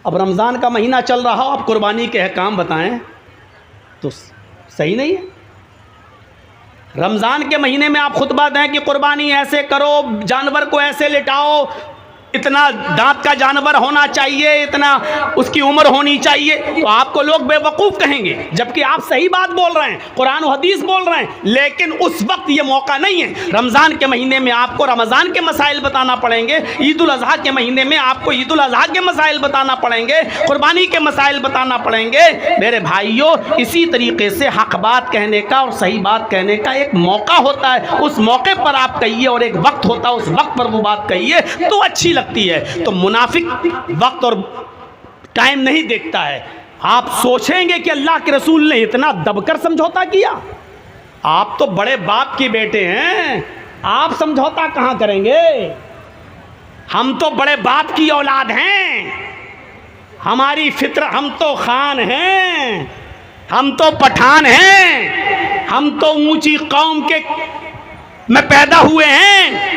अब रमज़ान का महीना चल रहा हो, आप कुर्बानी के अहकाम बताएं तो सही नहीं है। रमज़ान के महीने में आप खुतबा दें कि कुर्बानी ऐसे करो, जानवर को ऐसे लिटाओ, इतना दांत का जानवर होना चाहिए, इतना उसकी उम्र होनी चाहिए, तो आपको लोग बेवकूफ़ कहेंगे, जबकि आप सही बात बोल रहे हैं, कुरान और हदीस बोल रहे हैं। लेकिन उस वक्त ये मौका नहीं है। रमज़ान के महीने में आपको रमज़ान के मसाइल बताना पड़ेंगे, ईद उल अज़हा के महीने में आपको ईद उल अज़हा के मसाइल बताना पड़ेंगे, कुर्बानी के मसाइल बताना पड़ेंगे। मेरे भाइयों, इसी तरीके से हक़ बात कहने का और सही बात कहने का एक मौका होता है, उस मौके पर आप कहिए, और एक वक्त होता है, उस वक्त पर वो बात कहिए तो अच्छी लगती है। तो मुनाफिक वक्त और टाइम नहीं देखता है। आप सोचेंगे कि अल्लाह के रसूल ने इतना दबकर समझौता किया? आप तो बड़े बाप के बेटे हैं, आप समझौता कहां करेंगे? हम तो बड़े बाप की औलाद हैं, हमारी फित्र, हम तो खान हैं, हम तो पठान हैं, हम तो ऊंची कौम के में पैदा हुए हैं।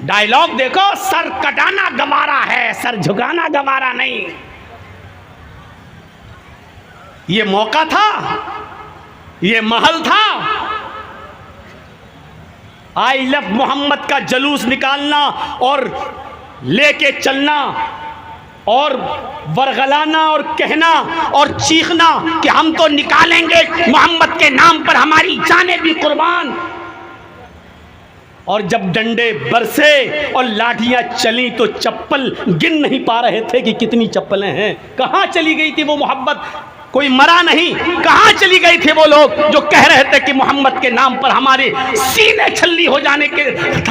डायलॉग देखो, सर कटाना गवारा है, सर झुकाना गवारा नहीं। ये मौका था, ये महल था। आई लव मोहम्मद का जलूस निकालना और लेके चलना और वरगलाना और कहना और चीखना कि हम तो निकालेंगे मोहम्मद के नाम पर हमारी जानें भी कुर्बान। और जब डंडे बरसे और लाठियां चली तो चप्पल गिन नहीं पा रहे थे कि कितनी चप्पलें हैं। कहां चली गई थी वो मोहब्बत? कोई मरा नहीं। कहां चली गई थे वो लोग जो कह रहे थे कि मोहम्मद के नाम पर हमारे सीने छल्ली हो जाने के,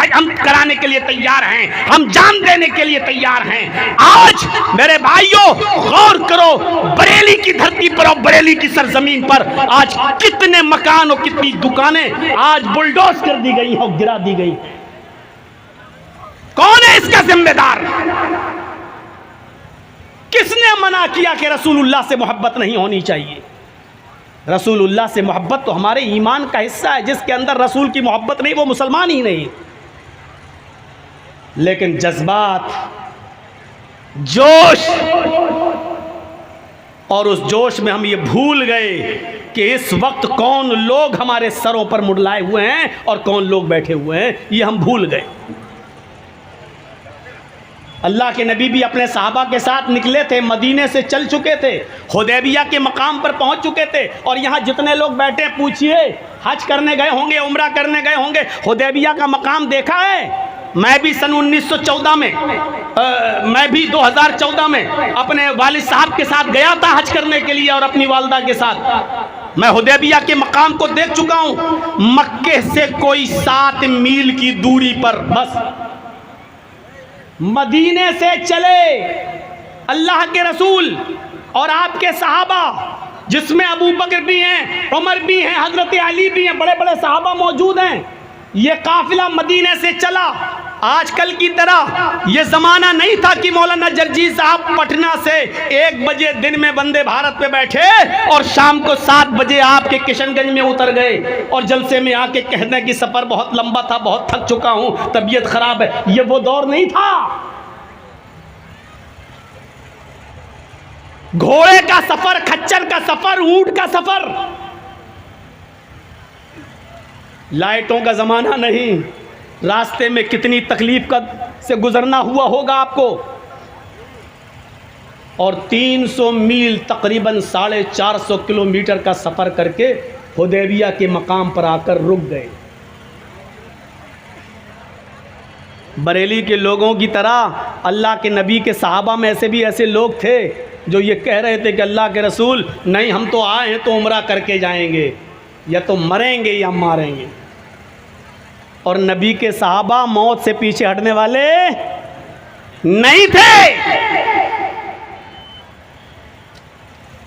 हम कराने के लिए तैयार हैं, हम जान देने के लिए तैयार हैं। आज मेरे भाइयों गौर करो, बरेली की धरती पर और बरेली की सरजमीन पर आज कितने मकान और कितनी दुकानें आज बुलडोज कर दी गई और गिरा दी गई। कौन है इसका जिम्मेदार? किसने मना किया कि रसूलुल्लाह से मोहब्बत नहीं होनी चाहिए? रसूलुल्लाह से मोहब्बत तो हमारे ईमान का हिस्सा है। जिसके अंदर रसूल की मोहब्बत नहीं वो मुसलमान ही नहीं। लेकिन जज्बात, जोश, और उस जोश में हम ये भूल गए कि इस वक्त कौन लोग हमारे सरों पर मुड़लाए हुए हैं और कौन लोग बैठे हुए हैं, ये हम भूल गए। अल्लाह के नबी भी अपने सहाबा के साथ निकले थे, मदीने से चल चुके थे, हुदैबिया के मकाम पर पहुंच चुके थे। और यहाँ जितने लोग बैठे, पूछिए हज करने गए होंगे, उम्रा करने गए होंगे, हुदैबिया का मकाम देखा है? मैं भी सन 1914 में मैं भी 2014 में अपने वालिद साहब के साथ गया था हज करने के लिए और अपनी वालदा के साथ। मैं हुदैबिया के मकाम को देख चुका हूँ। मक्के से कोई 7 मील की दूरी पर बस मदीने से चले अल्लाह के रसूल और आपके सहाबा, जिसमें अबू बकर भी हैं, उमर भी हैं, हजरत अली भी हैं, बड़े बड़े सहाबा मौजूद हैं। ये काफिला मदीने से चला। आजकल की तरह ये ज़माना नहीं था कि मौलाना जर्जी साहब पटना से 1 बजे दिन में वंदे भारत पे बैठे और शाम को 7 बजे आपके किशनगंज में उतर गए और जलसे में आके कहने की सफ़र बहुत लंबा था, बहुत थक चुका हूँ, तबीयत खराब है। ये वो दौर नहीं था। घोड़े का सफ़र, खच्चर का सफ़र, ऊंट का सफ़र, लाइटों का ज़माना नहीं। रास्ते में कितनी तकलीफ का से गुजरना हुआ होगा आपको। और 300 मील तकरीबन 450 किलोमीटर का सफ़र करके हुदैबिया के मकाम पर आकर रुक गए। बरेली के लोगों की तरह अल्लाह के नबी के सहाबा में ऐसे भी ऐसे लोग थे जो ये कह रहे थे कि अल्लाह के रसूल, नहीं हम तो आए हैं तो उम्रा करके जाएंगे, या तो मरेंगे या मारेंगे। और नबी के सहाबा मौत से पीछे हटने वाले नहीं थे।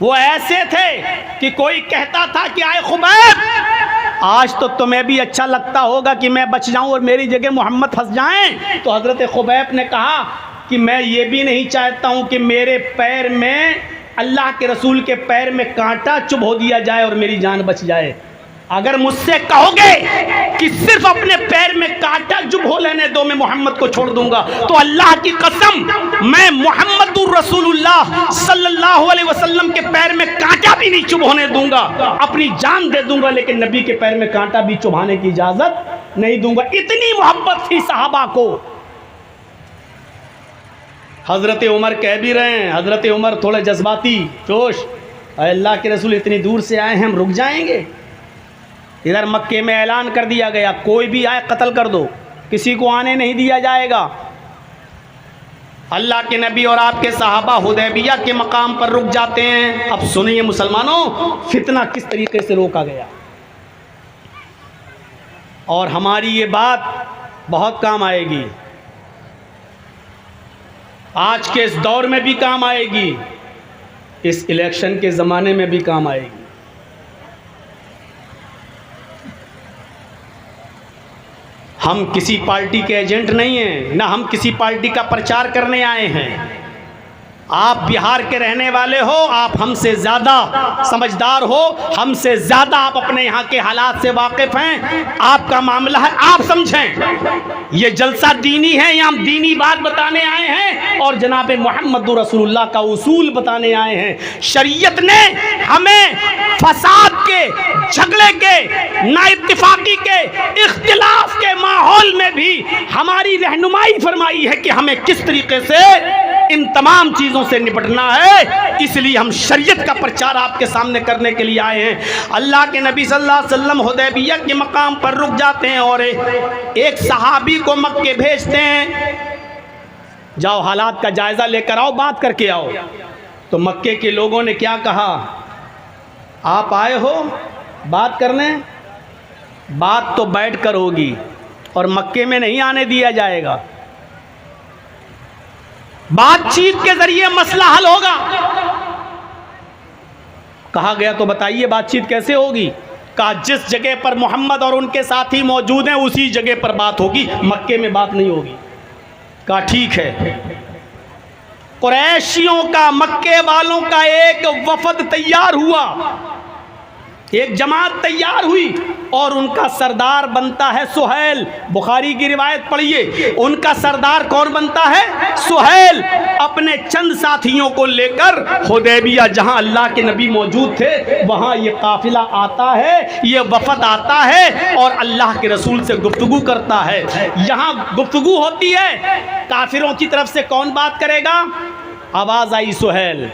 वो ऐसे थे कि कोई कहता था कि आए खुबैब, आज तो तुम्हें भी अच्छा लगता होगा कि मैं बच जाऊं और मेरी जगह मोहम्मद फंस जाएं। तो हजरत खुबैब ने कहा कि मैं ये भी नहीं चाहता हूं कि मेरे पैर में, अल्लाह के रसूल के पैर में कांटा चुभ हो दिया जाए और मेरी जान बच जाए। अगर मुझसे कहोगे कि सिर्फ अपने पैर में कांटा चुभ हो लेने दो, मैं मोहम्मद को छोड़ दूंगा, तो अल्लाह की कसम मैं मोहम्मदुर रसूलुल्लाह सल्लल्लाहु अलैहि वसल्लम के पैर में कांटा भी नहीं चुभ होने दूंगा, अपनी जान दे दूंगा, लेकिन नबी के पैर में कांटा भी चुभाने की इजाजत नहीं दूंगा। इतनी मोहब्बत थी सहाबा को। हजरत उमर कह भी रहे हैं, हजरत उमर थोड़े जज्बाती जोश, अल्लाह के रसूल इतनी दूर से आए हैं, हम रुक जाएंगे? इधर मक्के में ऐलान कर दिया गया कोई भी आए कत्ल कर दो, किसी को आने नहीं दिया जाएगा। अल्लाह के नबी और आपके सहाबा हुदैबिया के मकाम पर रुक जाते हैं। अब सुनिए मुसलमानों, फितना किस तरीके से रोका गया, और हमारी ये बात बहुत काम आएगी, आज के इस दौर में भी काम आएगी, इस इलेक्शन के ज़माने में भी काम आएगी। हम किसी पार्टी के एजेंट नहीं हैं, ना हम किसी पार्टी का प्रचार करने आए हैं। आप बिहार के रहने वाले हो, आप हमसे ज़्यादा समझदार हो, हमसे ज़्यादा आप अपने यहाँ के हालात से वाकिफ़ हैं। आपका मामला है, आप समझें ये जलसा दीनी है, यहाँ हम दीनी बात बताने आए हैं और जनाब मोहम्मद रसूलुल्लाह का उसूल बताने आए हैं। शरीयत ने हमें फसाद के, झगड़े के, नाइत्तिफाकी के, इख्तिलाफ के माहौल में भी हमारी रहनुमाई फरमाई है कि हमें किस तरीके से इन तमाम चीज़ों से निपटना है। इसलिए हम शरीयत का प्रचार आपके सामने करने के लिए आए हैं। अल्लाह के नबी सल्लल्लाहु अलैहि वसल्लम हुदैबिया के मकाम पर रुक जाते हैं और एक सहाबी को मक्के भेजते हैं, जाओ हालात का जायज़ा लेकर आओ, बात करके आओ। तो मक्के के लोगों ने क्या कहा, आप आए हो बात करने, बात तो बैठ कर होगी और मक्के में नहीं आने दिया जाएगा, बातचीत के जरिए मसला हल होगा। कहा गया तो बताइए बातचीत कैसे होगी? कहा जिस जगह पर मोहम्मद और उनके साथी मौजूद हैं उसी जगह पर बात होगी, मक्के में बात नहीं होगी। कहा ठीक है। कुरैशियों का, मक्के वालों का एक वफद तैयार हुआ, एक जमात तैयार हुई और उनका सरदार बनता है सुहैल। बुखारी की रिवायत पढ़िए, उनका सरदार कौन बनता है? सुहैल। अपने चंद साथियों को लेकर हुदैबिया, जहां अल्लाह के नबी मौजूद थे, वहां ये काफिला आता है, ये वफद आता है और अल्लाह के रसूल से गुफ्तगू करता है। यहां गुफ्तगू होती है, काफिरों की तरफ से कौन बात करेगा? आवाज़ आई सुहैल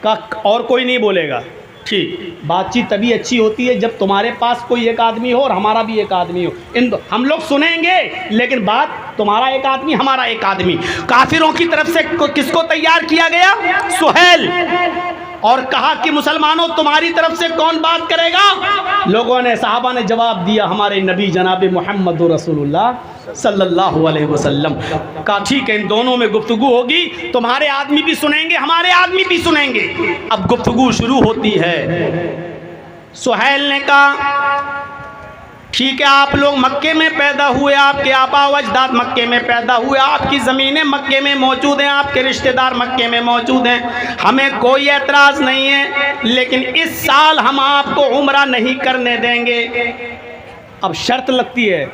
का, और कोई नहीं बोलेगा। ठीक, बातचीत तभी अच्छी होती है जब तुम्हारे पास कोई एक आदमी हो और हमारा भी एक आदमी हो। हम लोग सुनेंगे लेकिन बात तुम्हारा एक आदमी, हमारा एक आदमी। काफिरों की तरफ से किसको तैयार किया गया? सुहैल। और कहा कि मुसलमानों तुम्हारी तरफ से कौन बात करेगा? लोगों ने, सहाबा ने जवाब दिया, हमारे नबी जनाब मोहम्मद रसूलुल्लाह सल्लल्लाहु अलैहि वसल्लम। कहा ठीक है, इन दोनों में गुफ्तगू होगी, तुम्हारे आदमी भी सुनेंगे, हमारे आदमी भी सुनेंगे। अब गुफ्तगू शुरू होती है। सुहैल ने कहा ठीक है, आप लोग मक्के में पैदा हुए, आपके आबा व अजदाद मक्के में पैदा हुए, आपकी ज़मीनें मक्के में मौजूद हैं, आपके रिश्तेदार मक्के में मौजूद हैं, हमें कोई एतराज़ नहीं है, लेकिन इस साल हम आपको उम्रा नहीं करने देंगे। अब शर्त लगती है।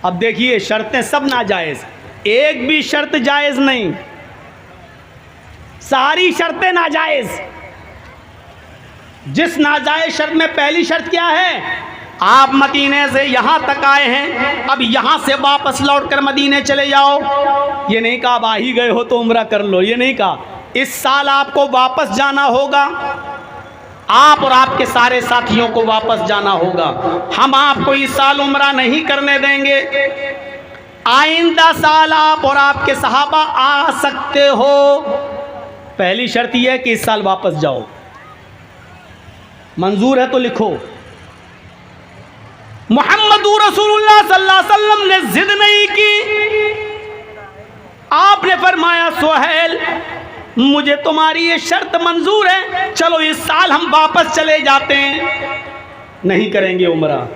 अब देखिए शर्तें सब नाजायज़, एक भी शर्त जायज़ नहीं, सारी शर्तें नाजायज़। जिस नाजायज़ शर्त में पहली शर्त क्या है? आप मदीने से यहाँ तक आए हैं, अब यहाँ से वापस लौटकर मदीने चले जाओ। ये नहीं कहा अब आ ही गए हो तो उम्रा कर लो, ये नहीं कहा। इस साल आपको वापस जाना होगा, आप और आपके सारे साथियों को वापस जाना होगा। हम आपको इस साल उम्रा नहीं करने देंगे, आइंदा साल आप और आपके सहाबा आ सकते हो। पहली शर्त यह है कि इस साल वापस जाओ। मंजूर है तो लिखो। मुहम्मदुर रसूलुल्लाह सल्लल्लाहु अलैहि वसल्लम ने जिद नहीं की, आपने फरमाया सुहैल मुझे तुम्हारी ये शर्त मंजूर है, चलो इस साल हम वापस चले जाते हैं, नहीं करेंगे उम्रा,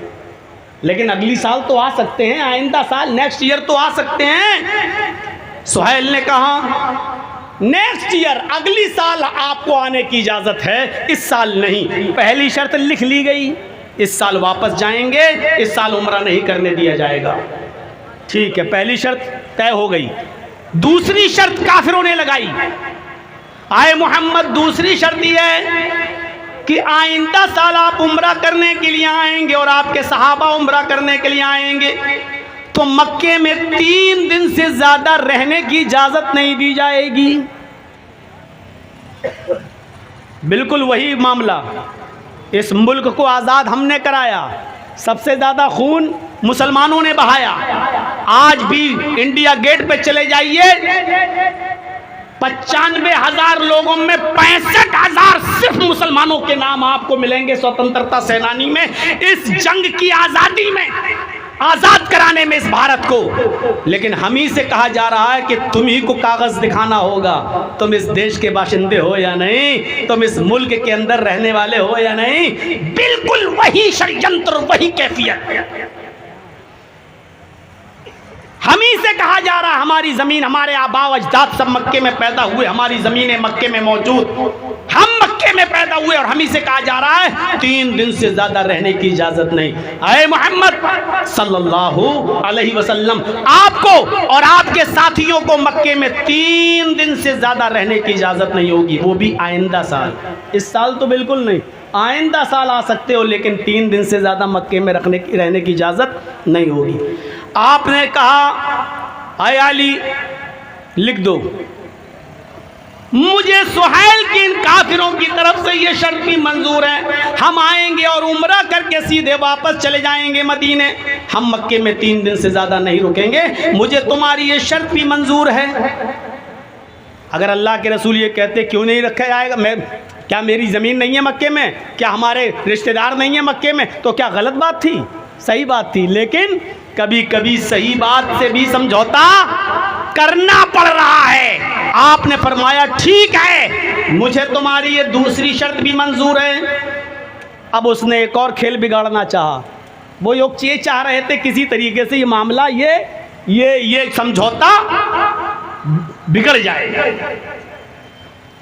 लेकिन अगली साल तो आ सकते हैं, आइंदा साल नेक्स्ट ईयर तो आ सकते हैं। सुहैल ने कहा नेक्स्ट ईयर, अगली साल आपको आने की इजाज़त है, इस साल नहीं। पहली शर्त लिख ली गई। इस साल वापस जाएंगे, इस साल उम्रा नहीं करने दिया जाएगा। ठीक है, पहली शर्त तय हो गई। दूसरी शर्त काफिरों ने लगाई, आए मोहम्मद दूसरी शर्त यह है कि आइंदा साल आप उम्रा करने के लिए आएंगे और आपके सहाबा उम्रा करने के लिए आएंगे तो मक्के में 3 दिन से ज्यादा रहने की इजाजत नहीं दी जाएगी। बिल्कुल वही मामला, इस मुल्क को आज़ाद हमने कराया, सबसे ज़्यादा खून मुसलमानों ने बहाया। आज भी इंडिया गेट पे चले जाइए, 95,000 लोगों में 65,000 सिर्फ मुसलमानों के नाम आपको मिलेंगे स्वतंत्रता सेनानी में, इस जंग की आज़ादी में, आज़ाद कराने में इस भारत को। लेकिन हम ही से कहा जा रहा है कि तुम ही को कागज़ दिखाना होगा, तुम इस देश के बाशिंदे हो या नहीं, तुम इस मुल्क के अंदर रहने वाले हो या नहीं। बिल्कुल वही षड्यंत्र, वही कैफियत हम ही से कहा जा रहा है। हमारी ज़मीन, हमारे आबा अजदाद सब मक्के में पैदा हुए, हमारी ज़मीनें मक्के में मौजूद, हम मक्के में पैदा हुए और हम ही से कहा जा रहा है 3 दिन से ज़्यादा रहने की इजाज़त नहीं। आए मोहम्मद सल्लल्लाहु अलैहि वसल्लम, आपको और आपके साथियों को मक्के में 3 दिन से ज़्यादा रहने की इजाज़त नहीं होगी, वो भी आइंदा साल। इस साल तो बिल्कुल नहीं, आइंदा साल आ सकते हो, लेकिन 3 दिन से ज़्यादा मक्के में रहने की इजाज़त नहीं होगी। आपने कहा, आए अली लिख दो, मुझे सुहैल की इन काफिरों की तरफ से ये शर्त भी मंजूर है, हम आएंगे और उम्रा करके सीधे वापस चले जाएंगे मदीने, हम मक्के में 3 दिन से ज़्यादा नहीं रुकेंगे, मुझे तुम्हारी ये शर्त भी मंजूर है। अगर अल्लाह के रसूल ये कहते क्यों नहीं रखा जाएगा, मैं क्या मेरी ज़मीन नहीं है मक्के में, क्या हमारे रिश्तेदार नहीं है मक्के में, तो क्या गलत बात थी? सही बात थी, लेकिन कभी कभी सही बात से भी समझौता करना पड़ रहा है। आपने फरमाया ठीक है, मुझे तुम्हारी ये दूसरी शर्त भी मंजूर है। अब उसने एक और खेल बिगाड़ना चाहा, वो ये चाह रहे थे किसी तरीके से ये मामला, ये समझौता बिगड़ जाए।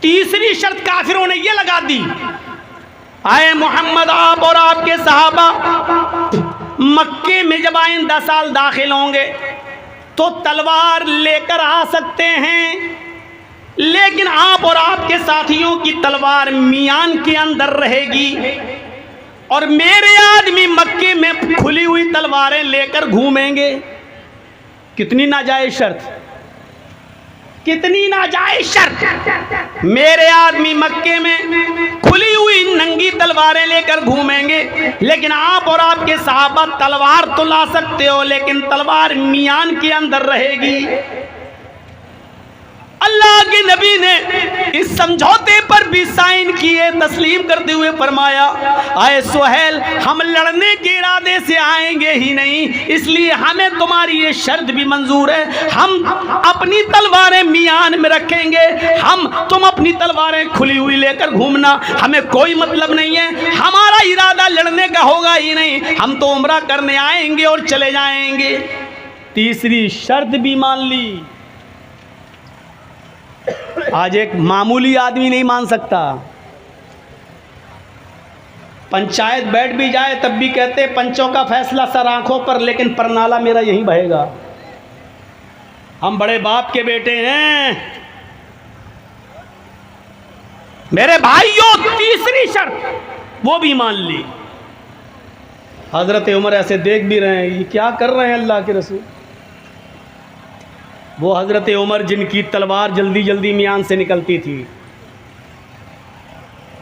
तीसरी शर्त काफिरों ने ये लगा दी, आए मोहम्मद आप और आपके सहाबा मक्के में जब आइंदा साल दाखिल होंगे तो तलवार लेकर आ सकते हैं, लेकिन आप और आपके साथियों की तलवार मियान के अंदर रहेगी और मेरे आदमी मक्के में खुली हुई तलवारें लेकर घूमेंगे। कितनी नाजायज शर्त, कितनी नाजायज शर्त। मेरे आदमी मक्के में खुली हुई नंगी तलवारें लेकर घूमेंगे, लेकिन आप और आपके सहाबा तलवार तो ला सकते हो, लेकिन तलवार मियान के अंदर रहेगी। अल्लाह के नबी ने इस समझौते पर भी साइन किए, तस्लीम करते हुए फरमाया, आए सुहैल हम लड़ने के इरादे से आएंगे ही नहीं, इसलिए हमें तुम्हारी ये शर्त भी मंजूर है, हम अपनी तलवारें मियान में रखेंगे, तुम अपनी तलवारें खुली हुई लेकर घूमना, हमें कोई मतलब नहीं है, हमारा इरादा लड़ने का होगा ही नहीं, हम तो उम्रा करने आएंगे और चले जाएंगे। तीसरी शर्त भी मान ली। आज एक मामूली आदमी नहीं मान सकता, पंचायत बैठ भी जाए तब भी कहते पंचों का फैसला सर आंखों पर, लेकिन परनाला मेरा यहीं बहेगा, हम बड़े बाप के बेटे हैं। मेरे भाइयों, तीसरी शर्त वो भी मान ली। हजरत उमर ऐसे देख भी रहे हैं, ये क्या कर रहे हैं अल्लाह के रसूल। वो हज़रत उमर जिनकी तलवार जल्दी जल्दी मियान से निकलती थी,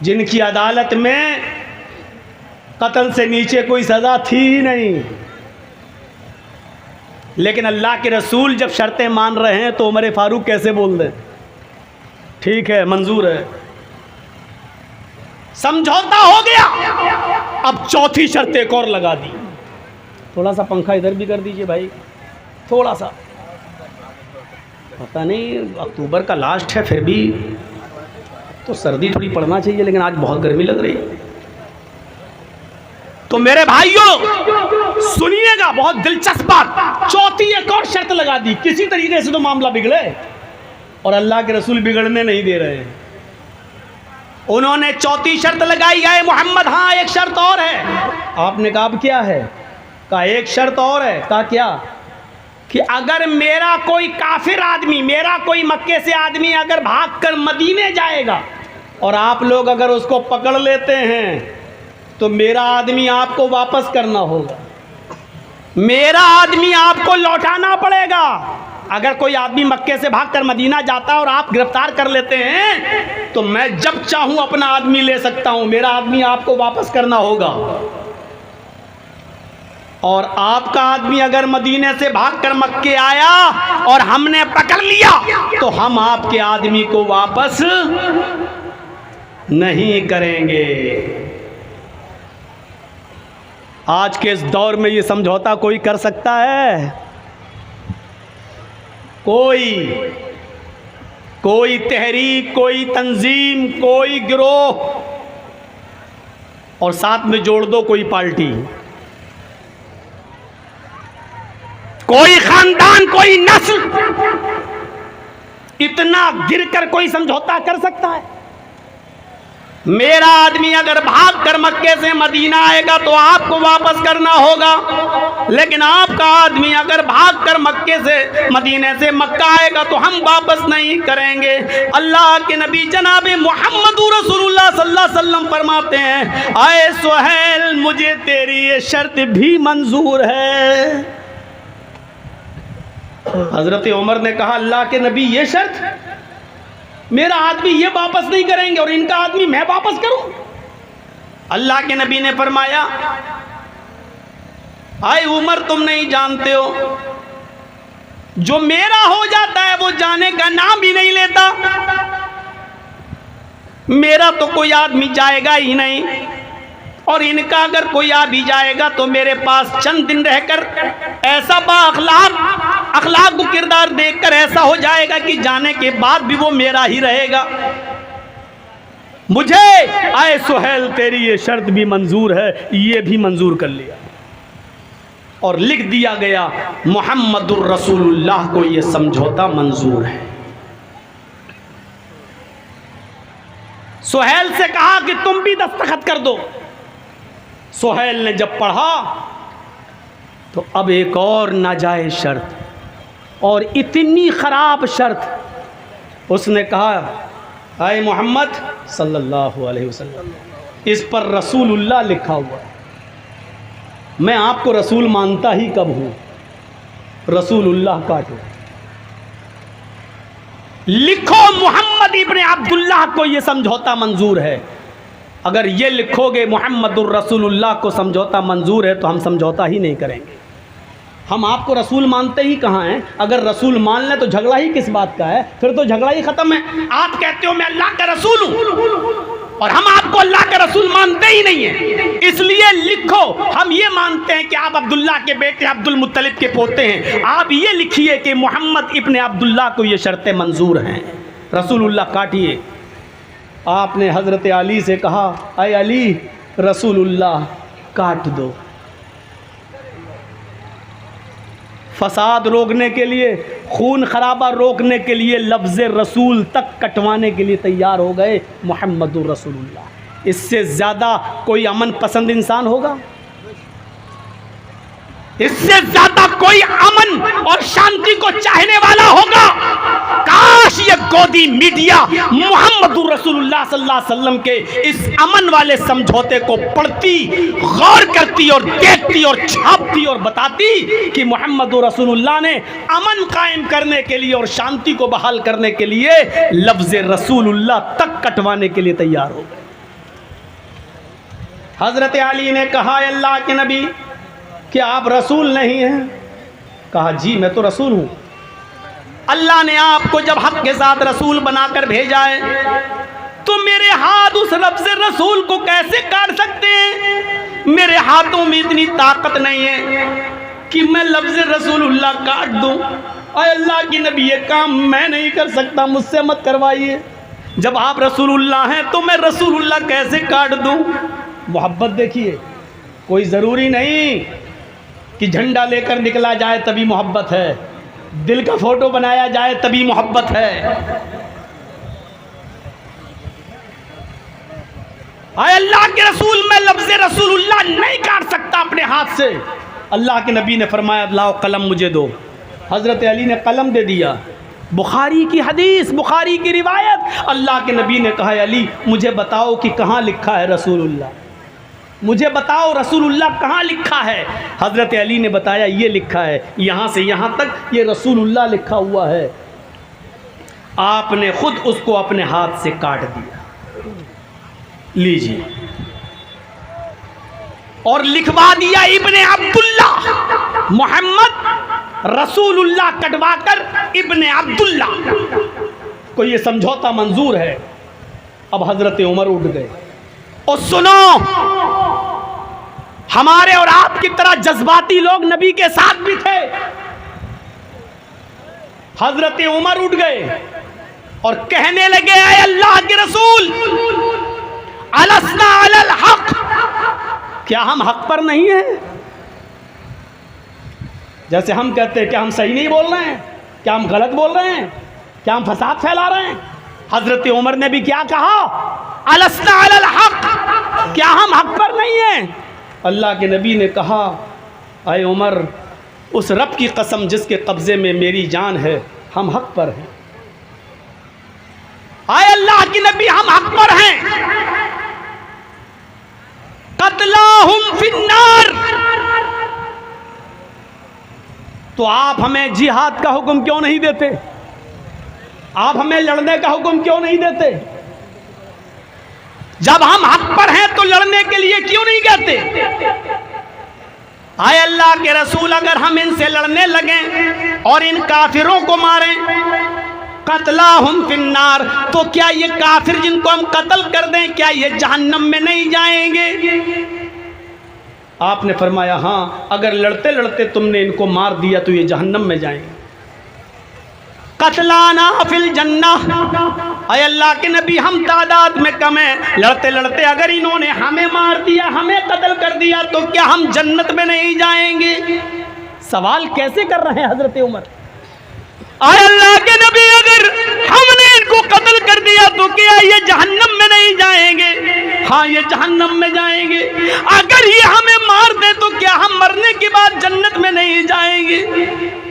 जिनकी अदालत में कत्ल से नीचे कोई सज़ा थी ही नहीं, लेकिन अल्लाह के रसूल जब शर्तें मान रहे हैं तो उमर फारूक कैसे बोल दें ठीक है मंजूर है, समझौता हो गया। अब चौथी शर्त एक और लगा दी। थोड़ा सा पंखा इधर भी कर दीजिए भाई, थोड़ा सा, पता नहीं अक्टूबर का लास्ट है, फिर भी तो सर्दी थोड़ी पड़ना चाहिए, लेकिन आज बहुत गर्मी लग रही है। तो मेरे भाइयों सुनिएगा, बहुत दिलचस्प बात, चौथी एक और शर्त लगा दी। किसी तरीके से तो मामला बिगड़े, और अल्लाह के रसूल बिगड़ने नहीं दे रहे हैं। उन्होंने चौथी शर्त लगाई है मोहम्मद, हाँ एक शर्त और है। आपने कहा अब क्या है? कहा एक शर्त और है। कहा क्या? कि अगर मेरा कोई काफिर आदमी, मेरा कोई मक्के से आदमी अगर भागकर मदीने जाएगा और आप लोग अगर उसको पकड़ लेते हैं तो मेरा आदमी आपको वापस करना होगा, मेरा आदमी आपको लौटाना पड़ेगा। अगर कोई आदमी मक्के से भागकर मदीना जाता है और आप गिरफ्तार कर लेते हैं तो मैं जब चाहूं अपना आदमी ले सकता हूं, मेरा आदमी आपको वापस करना होगा। और आपका आदमी अगर मदीने से भागकर मक्के आया और हमने पकड़ लिया तो हम आपके आदमी को वापस नहीं करेंगे। आज के इस दौर में ये समझौता कोई कर सकता है? कोई तहरीक, कोई तंजीम, कोई गिरोह, और साथ में जोड़ दो कोई पार्टी, कोई खानदान, कोई नस्ल, इतना गिरकर कोई समझौता कर सकता है? मेरा आदमी अगर भागकर मक्के से मदीना आएगा तो आपको वापस करना होगा, लेकिन आपका आदमी अगर भागकर मक्के से मदीने से मक्का आएगा तो हम वापस नहीं करेंगे। अल्लाह के नबी जनाब मोहम्मद रसूलुल्लाह सल्लल्लाहु अलैहि वसल्लम फरमाते हैं, आए सुहैल मुझे तेरी ये शर्त भी मंजूर है। हजरत उमर ने कहा, अल्लाह के नबी ये शर्त? मेरा आदमी ये वापस नहीं करेंगे और इनका आदमी मैं वापस करूं? अल्लाह के नबी ने फरमाया, आए उमर तुम नहीं जानते हो, जो मेरा हो जाता है वो जाने का नाम भी नहीं लेता। मेरा तो कोई आदमी जाएगा ही नहीं, और इनका अगर कोई आ भी जाएगा तो मेरे पास चंद दिन रहकर ऐसा अखलाक को किरदार देखकर ऐसा हो जाएगा कि जाने के बाद भी वो मेरा ही रहेगा। मुझे आए सुहैल तेरी ये शर्त भी मंजूर है, ये भी मंजूर कर लिया और लिख दिया गया मोहम्मदुर रसूलुल्लाह को ये समझौता मंजूर है। सुहैल से कहा कि तुम भी दस्तखत कर दो। सुहैल ने जब पढ़ा तो अब एक और नाजायज शर्त, और इतनी खराब शर्त। उसने कहा, आए मोहम्मद सल्लल्लाहु अलैहि वसल्लम, इस पर रसूलुल्लाह लिखा हुआ है, मैं आपको रसूल मानता ही कब हूँ? रसूलुल्लाह काटो, लिखो मोहम्मद इब्ने अब्दुल्लाह को ये समझौता मंजूर है। अगर ये लिखोगे मोहम्मदुर रसूलुल्लाह को समझौता मंजूर है तो हम समझौता ही नहीं करेंगे। हम आपको रसूल मानते ही कहाँ हैं? अगर रसूल मान लें तो झगड़ा ही किस बात का है? फिर तो झगड़ा ही ख़त्म है। आप कहते हो मैं अल्लाह का रसूल हूँ और हम आपको अल्लाह का रसूल मानते ही नहीं है, इसलिए लिखो हम ये मानते हैं कि आप अब्दुल्लाह के बेटे अब्दुल मुत्तलिब के पोते हैं। आप ये लिखिए कि मोहम्मद इब्ने अब्दुल्लाह को ये शर्तें मंजूर हैं। रसूलुल्लाह काटिए। आपने हज़रत अली से कहा, अय अली रसूलुल्लाह काट दो। फसाद रोकने के लिए, खून खराबा रोकने के लिए लफ्ज़ रसूल तक कटवाने के लिए तैयार हो गए मोहम्मदुर रसूलुल्लाह। इससे ज़्यादा कोई अमन पसंद इंसान होगा? इससे ज़्यादा कोई अमन और शांति को चाहने वाला होगा? काश ये गोदी मीडिया मोहम्मदुर रसूलुल्लाह सल्लल्लाहु अलैहि वसल्लम के इस अमन वाले समझौते को पढ़ती, गौर करती और देखती और छापती और बताती कि मोहम्मदुर रसूलुल्लाह ने अमन कायम करने के लिए और शांति को बहाल करने के लिए लफ्ज़ रसूलुल्लाह तक कटवाने के लिए तैयार हो गए। हज़रत अली ने कहा, अल्लाह के नबी क्या आप रसूल नहीं हैं? कहा, जी मैं तो रसूल हूँ। अल्लाह ने आपको जब हक के साथ रसूल बनाकर भेजा है तो मेरे हाथ उस लफ्ज़ रसूल को कैसे काट सकते हैं? मेरे हाथों में इतनी ताकत नहीं है कि मैं लफ्ज़ रसूलुल्लाह काट दूँ। और अल्लाह की नबी ये काम मैं नहीं कर सकता, मुझसे मत करवाइए। जब आप रसूलुल्लाह हैं तो मैं रसूलुल्लाह कैसे काट दूँ? मोहब्बत देखिए, कोई ज़रूरी नहीं कि झंडा लेकर निकला जाए तभी मोहब्बत है, दिल का फोटो बनाया जाए तभी मोहब्बत है। आए अल्लाह के रसूल, मैं लफ्ज़ रसूलुल्लाह नहीं काट सकता अपने हाथ से। अल्लाह के नबी ने फरमाया लाओ कलम मुझे दो। हज़रत अली ने कलम दे दिया। बुखारी की हदीस, बुखारी की रिवायत, अल्लाह के नबी ने कहा अली मुझे बताओ कि कहाँ लिखा है रसूलुल्लाह, मुझे बताओ रसूलुल्लाह कहाँ लिखा है। हज़रत अली ने बताया ये लिखा है, यहाँ से यहाँ तक ये रसूलुल्लाह लिखा हुआ है। आपने खुद उसको अपने हाथ से काट दिया। लीजिए, और लिखवा दिया इब्ने अब्दुल्ला, मोहम्मद रसूलुल्लाह कटवा कर इब्ने अब्दुल्ला को ये समझौता मंजूर है। अब हजरत उमर उठ गए। और सुनो, हमारे और आपकी तरह जज्बाती लोग नबी के साथ भी थे। हजरत उमर उठ गए और कहने लगे ऐ अल्लाह के रसूल, अलस्ना अलल हक, क्या हम हक पर नहीं हैं? जैसे हम कहते हैं क्या हम सही नहीं बोल रहे हैं, क्या हम गलत बोल रहे हैं, क्या हम फसाद फैला रहे हैं? हजरत उमर ने भी क्या कहा, अलस्ना अलल हक, क्या हम हक पर नहीं हैं? अल्लाह के नबी ने कहा ऐ उमर, उस रब की कसम जिसके कब्ज़े में मेरी जान है, हम हक पर हैं। आए अल्लाह के नबी, हम हक पर हैं। कत्लाहुम फिन्नार, तो आप हमें जिहाद का हुक्म क्यों नहीं देते? आप हमें लड़ने का हुक्म क्यों नहीं देते? जब हम हक पर हैं तो लड़ने के लिए क्यों नहीं कहते? आए अल्लाह के रसूल, अगर हम इनसे लड़ने लगें और इन काफिरों को मारें, कत्लाहुम फिन्नार, तो क्या ये काफिर जिनको हम कत्ल कर दें, क्या ये जहन्नम में नहीं जाएंगे? आपने फरमाया हाँ, अगर लड़ते लड़ते तुमने इनको मार दिया तो ये जहन्नम में जाएंगे। कत्लाना फिल जन्नह, अय अल्लाह के नबी, हम तादाद में कम हैं, लड़ते लड़ते अगर इन्होंने हमें मार दिया, हमें कत्ल कर दिया, तो क्या हम जन्नत में नहीं जाएंगे? सवाल कैसे कर रहे हैं हजरत उमर? आय अल्लाह के नबी, अगर हमने इनको कत्ल कर दिया तो क्या ये जहन्नम में नहीं जाएंगे? हाँ, ये जहन्नम में जाएंगे। अगर ये हमें मार दे तो क्या हम मरने के बाद जन्नत में नहीं जाएंगे?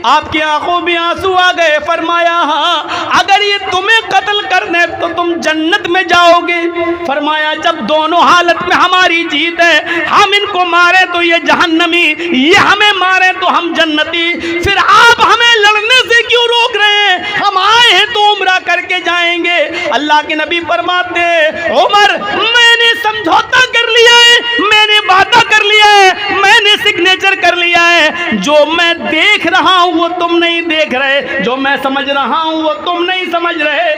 आपकी आंखों में आंसू आ गए। फरमाया हाँ, अगर ये तुम्हें कत्ल कर दे तो तुम जन्नत में जाओगे। फरमाया जब दोनों हालत में हमारी जीत है, हम इनको मारे तो ये जहन्नमी, ये हमें मारे तो हम जन्नती, फिर आप हमें लड़ने से क्यों रोक रहे हैं? हम आए हैं तो उम्रा करके जाएंगे। अल्लाह के नबी फरमाते, उमर, मैंने समझौता कर लिया है, मैंने वादा कर लिया है, मैंने सिग्नेचर कर लिया है। जो मैं देख रहा हूं वो तुम नहीं देख रहे, जो मैं समझ रहा हूं वो तुम नहीं समझ रहे,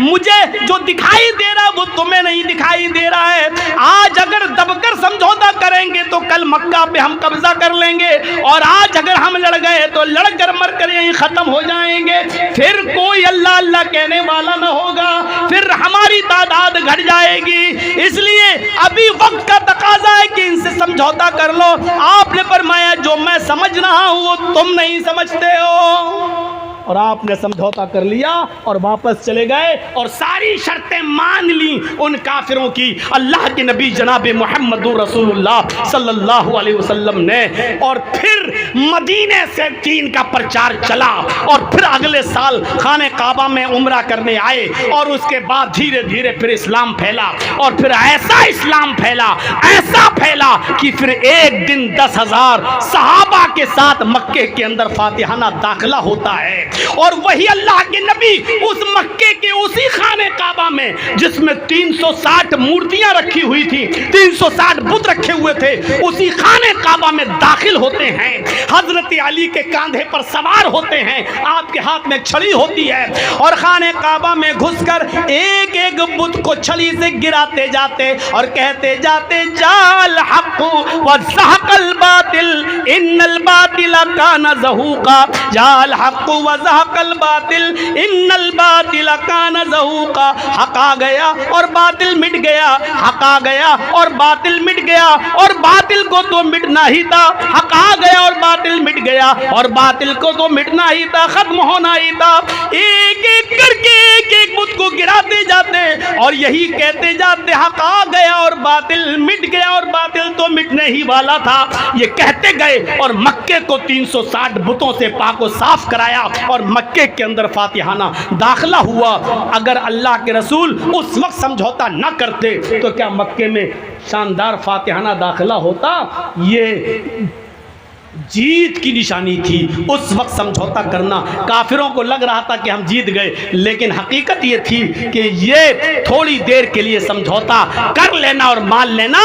मुझे जो दिखाई दे रहा है वो तुम्हें नहीं दिखाई दे रहा है। आज अगर दबकर समझौता करेंगे तो कल मक्का पे हम कब्जा कर लेंगे, और आज अगर हम लड़ गए तो लड़कर मरकर यहीं खत्म हो जाएंगे। फिर कोई अल्लाह अल्लाह कहने वाला ना होगा, फिर हमारी तादाद घट जाएगी। इसलिए अभी वक्त का तकाजा है कि इनसे समझौता कर लो। आपने फरमाया जो मैं समझ रहा हूं वो तुम नहीं समझते हो, और आपने समझौता कर लिया और वापस चले गए और सारी शर्तें मान ली उन काफिरों की। अल्लाह के नबी जनाब मोहम्मद रसूलुल्लाह सल्लल्लाहु अलैहि वसल्लम ने, और फिर मदीने से दीन का प्रचार चला, और फिर अगले साल खाने काबा में उम्रा करने आए, और उसके बाद धीरे धीरे फिर इस्लाम फैला, और फिर ऐसा इस्लाम फैला, ऐसा फैला कि फिर एक दिन 10,000 सहाबा के साथ मक्के के अंदर फातिहाना दाखिला होता है। और वही अल्लाह के नबी उस मक्के के उसी खाने काबा में जिसमें 360 मूर्तियां रखी हुई थी, 360 बुत रखे हुए थे, उसी खाने काबा में दाखिल होते हैं। हजरत अली के कांधे पर सवार होते हैं, आपके हाथ में छड़ी होती है, और खाने काबा में घुसकर एक एक बुत को छड़ी से गिराते जाते और कहते जाते, जाल हक व ज़हक़ल बातिल इन्नल बातिल काना ज़हूक़ा, जाल हक व ज़हक़ल बातिल इन्नल बातिल काना ज़हूक़ा। हक आ गया और बातिल मिट गया, हक आ गया और बातिल मिट गया, और बातिल को तो मिटना ही था। हक आ गया और बातिल मिट गया, और बातिल को तो मिटना ही था, खत्म होना ही था। एक एक करके एक एक बुत को गिराते जाते जाते और यही कहते जाते हक आ गया और बातिल मिट गया, और बातिल तो मिटने ही वाला था। ये कहते गए और मक्के को 360 बुतों से पाक व साफ कराया और मक्के के अंदर फातिहाना दाखिला हुआ। अगर अल्लाह के रसूल उस वक्त समझौता न करते तो क्या मक्के में शानदार फातिहाना दाखिला होता? ये जीत की निशानी थी। उस वक्त समझौता करना काफिरों को लग रहा था कि हम जीत गए, लेकिन हकीकत ये थी कि ये थोड़ी देर के लिए समझौता कर लेना और मान लेना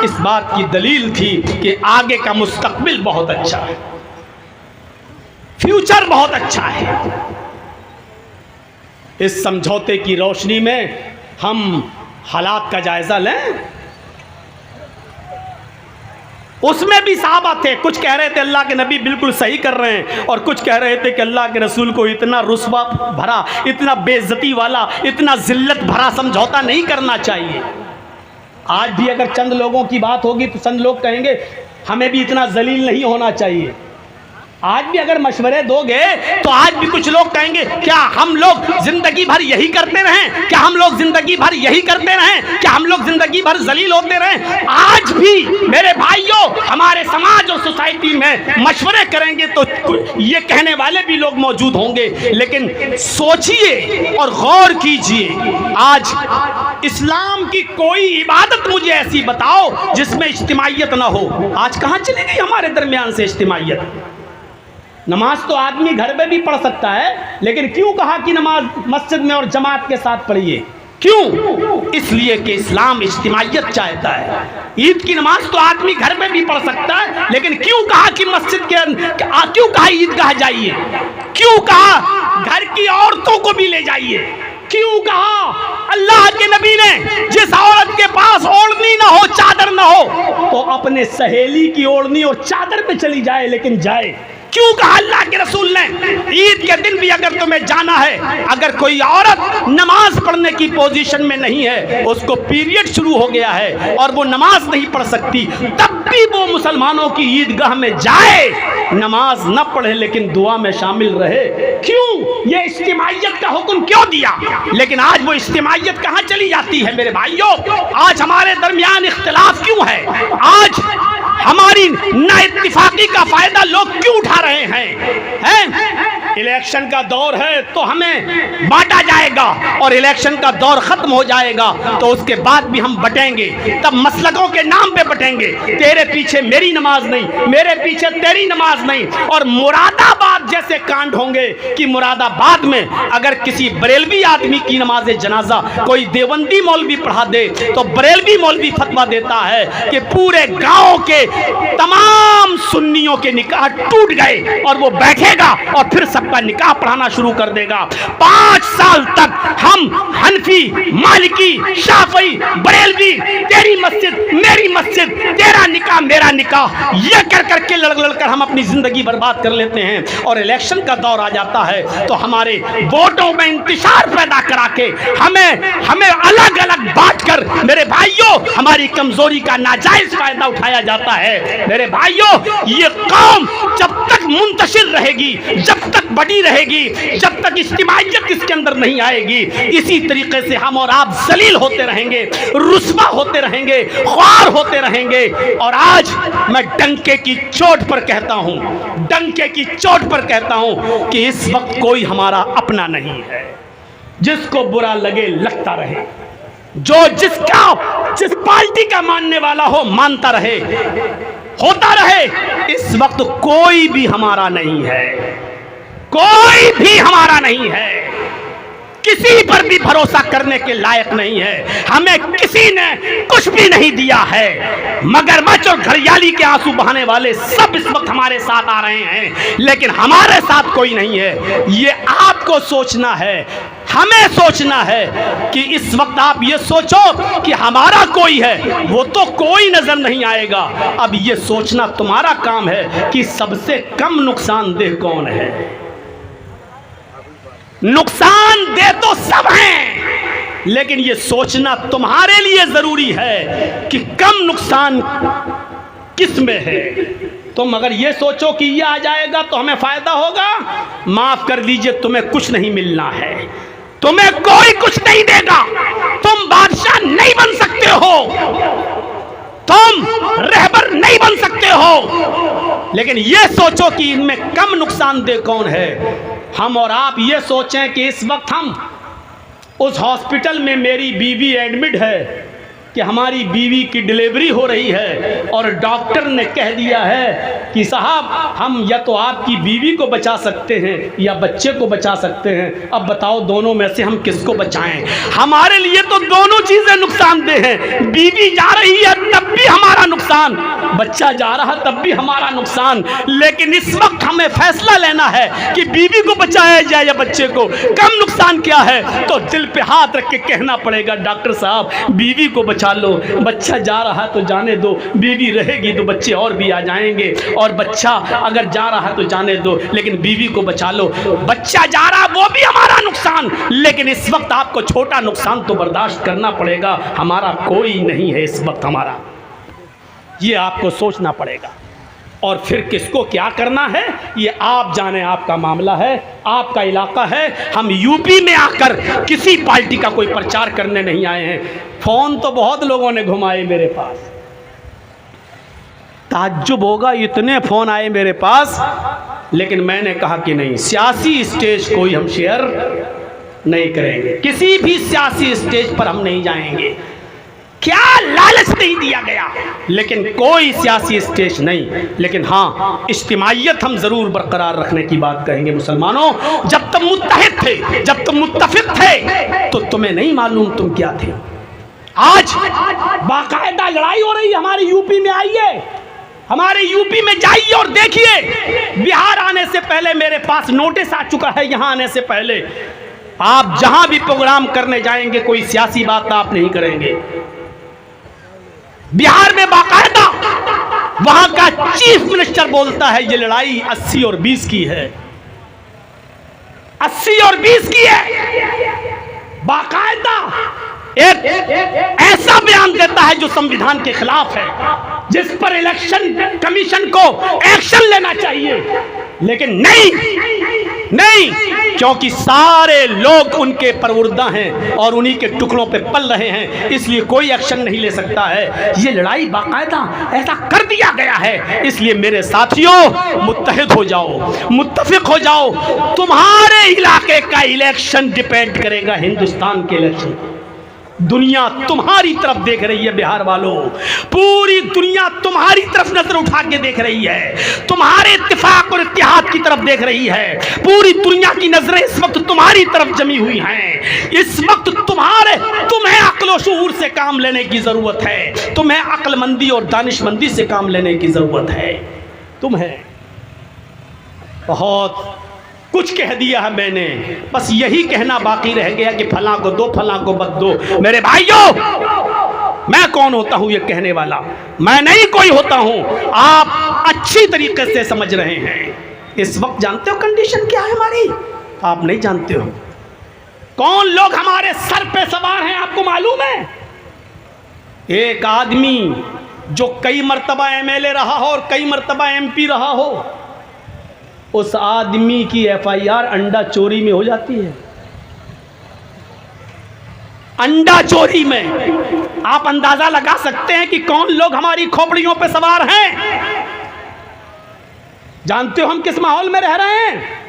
इस बात की दलील थी कि आगे का मुस्तकबिल बहुत अच्छा है, फ्यूचर बहुत अच्छा है। इस समझौते की रोशनी में हम हालात का जायजा लें। उसमें भी साहबा थे, कुछ कह रहे थे अल्लाह के नबी बिल्कुल सही कर रहे हैं, और कुछ कह रहे थे कि अल्लाह के रसूल को इतना रुस्वा भरा, इतना बेइज्जती वाला, इतना जिल्लत भरा समझौता नहीं करना चाहिए। आज भी अगर चंद लोगों की बात होगी तो चंद लोग कहेंगे हमें भी इतना जलील नहीं होना चाहिए। आज भी अगर मशवरे दोगे तो आज भी कुछ लोग कहेंगे क्या हम लोग जिंदगी भर यही करते रहें, क्या हम लोग जिंदगी भर यही करते रहें, क्या हम लोग जिंदगी भर जलील होते रहें। आज भी मेरे भाइयों हमारे समाज और सोसाइटी में मशवरे करेंगे तो ये कहने वाले भी लोग मौजूद होंगे, लेकिन सोचिए और गौर कीजिए, आज इस्लाम की कोई इबादत मुझे ऐसी बताओ जिसमें इज्तिमाइयत ना हो। आज कहाँ चली गई हमारे दरमियान से इज्तिमाइयत? नमाज तो आदमी घर में भी पढ़ सकता है, लेकिन क्यों कहा कि नमाज मस्जिद में और जमात के साथ पढ़िए? क्यों? इसलिए कि इस्लाम इज्तिमाइयत चाहता है। ईद की नमाज तो आदमी घर में भी पढ़ सकता है, लेकिन क्यों कहा कि मस्जिद के क्यों कहा ईदगाह जाइए? क्यों कहा घर की औरतों को भी ले जाइए? क्यों कहा? अल्लाह के नबी ने जिस औरत के पास ओढ़नी ना हो, चादर ना हो, तो अपने सहेली की ओढ़नी और चादर पे चली जाए, लेकिन जाए। क्यों कहा अल्लाह के रसूल ने ईद के दिन भी अगर तुम्हें जाना है, अगर कोई औरत नमाज पढ़ने की पोजीशन में नहीं है, उसको पीरियड शुरू हो गया है और वो नमाज नहीं पढ़ सकती, तब भी वो मुसलमानों की ईदगाह में जाए, नमाज न पढ़े लेकिन दुआ में शामिल रहे। क्यों? ये इज्तिमाइयत का हुक्म क्यों दिया? लेकिन आज वो इज्तिमाइयत कहाँ चली जाती है मेरे भाइयों? आज हमारे दरमियान इख्तिलाफ क्यों है? आज हमारी नाइत्तिफाकी का फायदा लोग क्यों उठा रहे हैं? इलेक्शन का दौर है तो हमें बांटा जाएगा, और इलेक्शन का दौर खत्म हो जाएगा तो उसके बाद भी हम बटेंगे, तब मसलकों के नाम पे बटेंगे। तेरे पीछे मेरी नमाज नहीं, मेरे पीछे तेरी नमाज नहीं। और मुरादाबाद जैसे कांड होंगे कि मुरादाबाद में अगर किसी बरेलवी आदमी की नमाज जनाजा कोई देवबंदी मौलवी पढ़ा दे तो बरेलवी मौलवी फतवा देता है कि पूरे गांव के तमाम सुन्नियों के निकाह टूट गए, और वो बैठेगा और फिर सबका निकाह पढ़ाना शुरू कर देगा। 5 साल तक हम हनफी, मालिकी, शाफई, बरेलवी, तेरी मस्जिद मेरी मस्जिद, तेरा निकाह मेरा निकाह, ये कर करके लड़ हम अपनी जिंदगी बर्बाद कर लेते हैं। और इलेक्शन का दौर आ जाता है तो हमारे वोटों में इंतशार पैदा करा के हमें अलग अलग बांट कर मेरे भाइयों हमारी कमजोरी का नाजायज फायदा उठाया जाता है। मेरे भाइयों, ये कौम जब तक मुंतशिर रहेगी, जब तक बड़ी रहेगी, जब तक इज्तिमाइयत इसके अंदर नहीं आएगी, इसी तरीके से हम और आप जलील होते रहेंगे, रुस्वा होते रहेंगे, ख्वार होते रहेंगे। और आज मैं डंके की चोट पर कहता हूं, डंके की चोट पर कहता हूं कि इस वक्त कोई हमारा अपना नहीं है। जिसको बुरा लगे लगता रहे, जो जिस पार्टी का मानने वाला हो मानता रहे, होता रहे। इस वक्त कोई भी हमारा नहीं है, कोई भी हमारा नहीं है, किसी पर भी भरोसा करने के लायक नहीं है। हमें किसी ने कुछ भी नहीं दिया है। मगरमच्छ और घड़ियाली के आंसू बहाने वाले सब इस वक्त हमारे साथ आ रहे हैं, लेकिन हमारे साथ कोई नहीं है। ये आपको सोचना है, हमें सोचना है कि इस वक्त आप ये सोचो कि हमारा कोई है, वो तो कोई नजर नहीं आएगा। अब ये सोचना तुम्हारा काम है कि सबसे कम नुकसानदेह कौन है। नुकसानदेह तो सब हैं, लेकिन ये सोचना तुम्हारे लिए जरूरी है कि कम नुकसान किस में है। तुम अगर ये सोचो कि ये आ जाएगा तो हमें फायदा होगा, माफ कर लीजिए, तुम्हें कुछ नहीं मिलना है। तुम्हें कोई कुछ नहीं देगा, तुम बादशाह नहीं बन सकते हो, तुम रहबर नहीं बन सकते हो। लेकिन ये सोचो कि इनमें कम नुकसानदेह कौन है। हम और आप ये सोचें कि इस वक्त हम उस हॉस्पिटल में मेरी बीवी एडमिट है कि हमारी बीवी की डिलीवरी हो रही है और डॉक्टर ने कह दिया है कि साहब हम या तो आपकी बीवी को बचा सकते हैं या बच्चे को बचा सकते हैं। अब बताओ दोनों में से हम किसको बचाएं? हमारे लिए तो दोनों चीजें नुकसानदेह हैं। बीवी जा रही है तब भी हमारा नुकसान, बच्चा जा रहा तब भी हमारा नुकसान। लेकिन इस वक्त हमें फैसला लेना है कि बीवी को बचाया जाए या बच्चे को। कम नुकसान क्या है? तो दिल पे हाथ रख के कहना पड़ेगा डॉक्टर साहब बीवी को बचा लो, बच्चा जा रहा तो जाने दो, बीवी रहेगी तो बच्चे और भी आ जाएंगे, और बच्चा अगर जा रहा तो जाने दो, लेकिन बीवी को बचा लो। बच्चा जा रहा वो भी हमारा नुकसान, लेकिन इस वक्त आपको छोटा नुकसान तो बर्दाश्त करना पड़ेगा। हमारा कोई नहीं है इस वक्त, हमारा ये आपको सोचना पड़ेगा। और फिर किसको क्या करना है ये आप जाने, आपका मामला है, आपका इलाका है। हम यूपी में आकर किसी पार्टी का कोई प्रचार करने नहीं आए हैं। फोन तो बहुत लोगों ने घुमाए मेरे पास, ताज्जुब होगा इतने फोन आए मेरे पास, लेकिन मैंने कहा कि नहीं, सियासी स्टेज कोई हम शेयर नहीं करेंगे, किसी भी सियासी स्टेज पर हम नहीं जाएंगे। क्या लालच नहीं दिया गया, लेकिन कोई सियासी स्टेज नहीं। लेकिन हाँ, इज्तिमाइयत हम जरूर बरकरार रखने की बात कहेंगे। मुसलमानों, जब तुम मुत्तहिद थे, जब तुम मुत्तफिक थे, तो तुम्हें नहीं मालूम तुम क्या थे। आज बाकायदा लड़ाई हो रही है हमारी यूपी में। आइए हमारे यूपी में जाइए और देखिए। बिहार आने से पहले मेरे पास नोटिस आ चुका है, यहां आने से पहले आप जहां भी प्रोग्राम करने जाएंगे कोई सियासी बात आप नहीं करेंगे। बिहार में बाकायदा वहां का चीफ मिनिस्टर बोलता है ये लड़ाई 80 और 20 की है, 80 और 20 की है। बाकायदा एक ऐसा बयान देता है जो संविधान के खिलाफ है, जिस पर इलेक्शन कमीशन को एक्शन लेना चाहिए। लेकिन नहीं, क्योंकि सारे लोग उनके परवुर्दा हैं और उन्हीं के टुकड़ों पे पल रहे हैं, इसलिए कोई एक्शन नहीं ले सकता है। ये लड़ाई बाकायदा ऐसा कर दिया गया है। इसलिए मेरे साथियों, मुत्तहिद हो जाओ, मुत्तफिक हो जाओ। तुम्हारे इलाके का इलेक्शन डिपेंड करेगा हिंदुस्तान के इलेक्शन। दुनिया तुम्हारी तरफ देख रही है बिहार वालों, पूरी दुनिया तुम्हारी तरफ नजर उठा के देख रही है, तुम्हारे इत्तेफाक और इत्तेहाद की तरफ देख रही है। पूरी दुनिया की नजरें इस वक्त तुम्हारी तरफ जमी हुई हैं। इस वक्त तुम्हें अक्ल और शऊर से काम लेने की जरूरत है, तुम्हें अक्लमंदी और दानिशमंदी से काम लेने की जरूरत है। तुम्हें बहुत कुछ कह दिया है मैंने, बस यही कहना बाकी रह गया कि फलां को दो, फलां को मत दो। मेरे भाइयों, मैं कौन होता हूं ये कहने वाला? मैं नहीं कोई होता हूं, आप अच्छी तरीके से समझ रहे हैं। इस वक्त जानते हो कंडीशन क्या है हमारी? आप नहीं जानते हो कौन लोग हमारे सर पे सवार हैं, आपको मालूम है? एक आदमी जो कई मर्तबा एमएलए रहा हो और कई मर्तबा एमपी रहा हो, उस आदमी की एफआईआर अंडा चोरी में हो जाती है। अंडा चोरी में आप अंदाजा लगा सकते हैं कि कौन लोग हमारी खोपड़ियों पे सवार हैं। जानते हो हम किस माहौल में रह रहे हैं?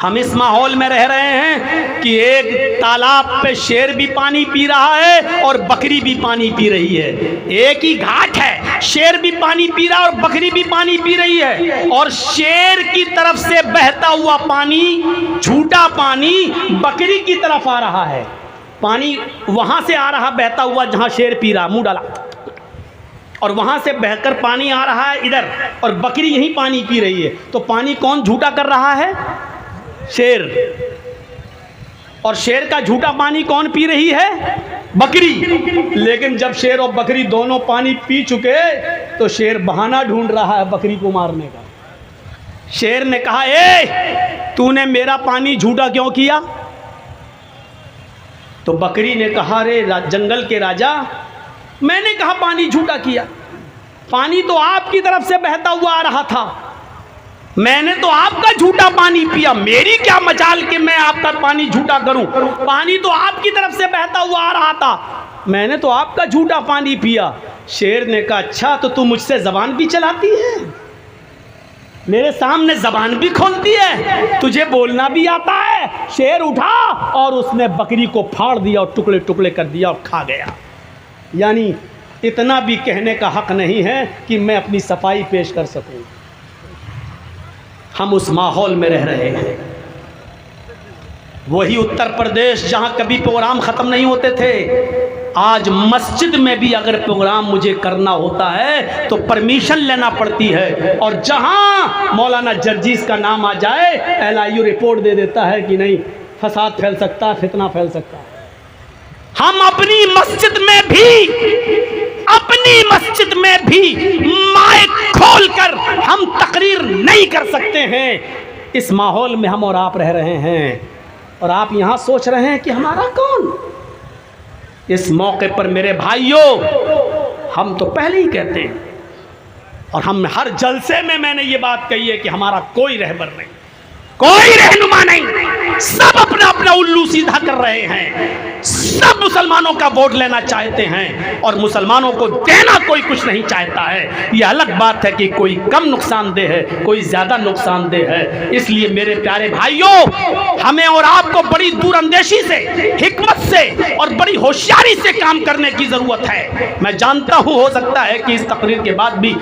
हम इस माहौल में रह रहे हैं कि एक तालाब पे शेर भी पानी पी रहा है और बकरी भी पानी पी रही है। एक ही घाट है, शेर भी पानी पी रहा है और बकरी भी पानी पी रही है। और शेर की तरफ से बहता हुआ पानी, झूठा पानी बकरी की तरफ आ रहा है। पानी वहां से आ रहा बहता हुआ जहां शेर पी रहा, मुंह डाला, और वहां से बहकर पानी आ रहा है इधर, और बकरी यहीं पानी पी रही है। तो पानी कौन झूठा कर रहा है? शेर। और शेर का झूठा पानी कौन पी रही है? बकरी। लेकिन जब शेर और बकरी दोनों पानी पी चुके तो शेर बहाना ढूंढ रहा है बकरी को मारने का। शेर ने कहा, ए तूने मेरा पानी झूठा क्यों किया? तो बकरी ने कहा, रे जंगल के राजा, मैंने कहा पानी झूठा किया, पानी तो आपकी तरफ से बहता हुआ आ रहा था, मैंने तो आपका झूठा पानी पिया, मेरी क्या मजाल कि मैं आपका पानी झूठा करूं। पानी तो आपकी तरफ से बहता हुआ आ रहा था, मैंने तो आपका झूठा पानी पिया। शेर ने कहा अच्छा तो तू मुझसे जबान भी चलाती है, मेरे सामने जबान भी खोलती है, तुझे बोलना भी आता है। शेर उठा और उसने बकरी को फाड़ दिया और टुकड़े टुकड़े कर दिया और खा गया। यानी इतना भी कहने का हक नहीं है कि मैं अपनी सफाई पेश कर सकूं। हम उस माहौल में रह रहे हैं। वही उत्तर प्रदेश जहां कभी प्रोग्राम ख़त्म नहीं होते थे, आज मस्जिद में भी अगर प्रोग्राम मुझे करना होता है तो परमिशन लेना पड़ती है। और जहां मौलाना जर्जीस का नाम आ जाए, LIU रिपोर्ट दे देता है कि नहीं, फसाद फैल सकता है, फितना फैल सकता है। हम अपनी मस्जिद में भी माइक खोलकर हम तकरीर नहीं कर सकते हैं। इस माहौल में हम और आप रह रहे हैं, और आप यहाँ सोच रहे हैं कि हमारा कौन। इस मौके पर मेरे भाइयों, हम तो पहले ही कहते हैं, और हम हर जलसे में मैंने ये बात कही है कि हमारा कोई रहबर नहीं, कोई रहनुमा नहीं, सब अपना अपना उल्लू सीधा कर रहे हैं। सब मुसलमानों का वोट लेना चाहते हैं और मुसलमानों को देना कोई कुछ नहीं चाहता है। ये अलग बात है कि कोई कम नुकसानदेह है, कोई ज़्यादा नुकसानदेह है। इसलिए मेरे प्यारे भाइयों, हमें और आपको बड़ी दूरअंदेशी से, हिकमत से और बड़ी होशियारी से काम करने की ज़रूरत है। मैं जानता हूँ हो सकता है कि इस तकरीर के बाद भी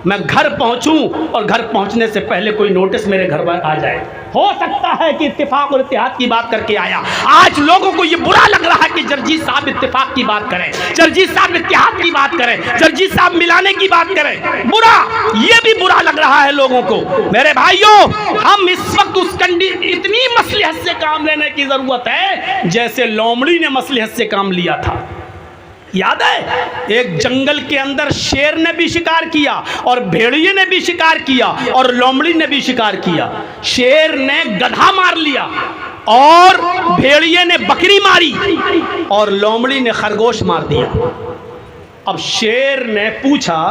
मैं घर पहुंचूं और घर पहुंचने से पहले कोई नोटिस मेरे घर पर आ जाए। हो सकता है कि इत्तेफाक और इत्तेहाद की बात करके आया। आज लोगों को ये बुरा लग रहा है कि जर्जीस साहब इत्तेफाक की बात करें, जर्जीस साहब इत्तेहाद की बात करें, जर्जीस साहब मिलाने की बात करें। बुरा, ये भी बुरा लग रहा है लोगों को। मेरे भाइयों, हम इस वक्त उस इतनी मसलहत से काम लेने की जरूरत है जैसे लोमड़ी ने मसलहत से काम लिया था। याद है, एक जंगल के अंदर शेर ने भी शिकार किया और भेड़िए ने भी शिकार किया और लोमड़ी ने भी शिकार किया। शेर ने गधा मार लिया और भेड़िए ने बकरी मारी और लोमड़ी ने खरगोश मार दिया। अब शेर ने पूछा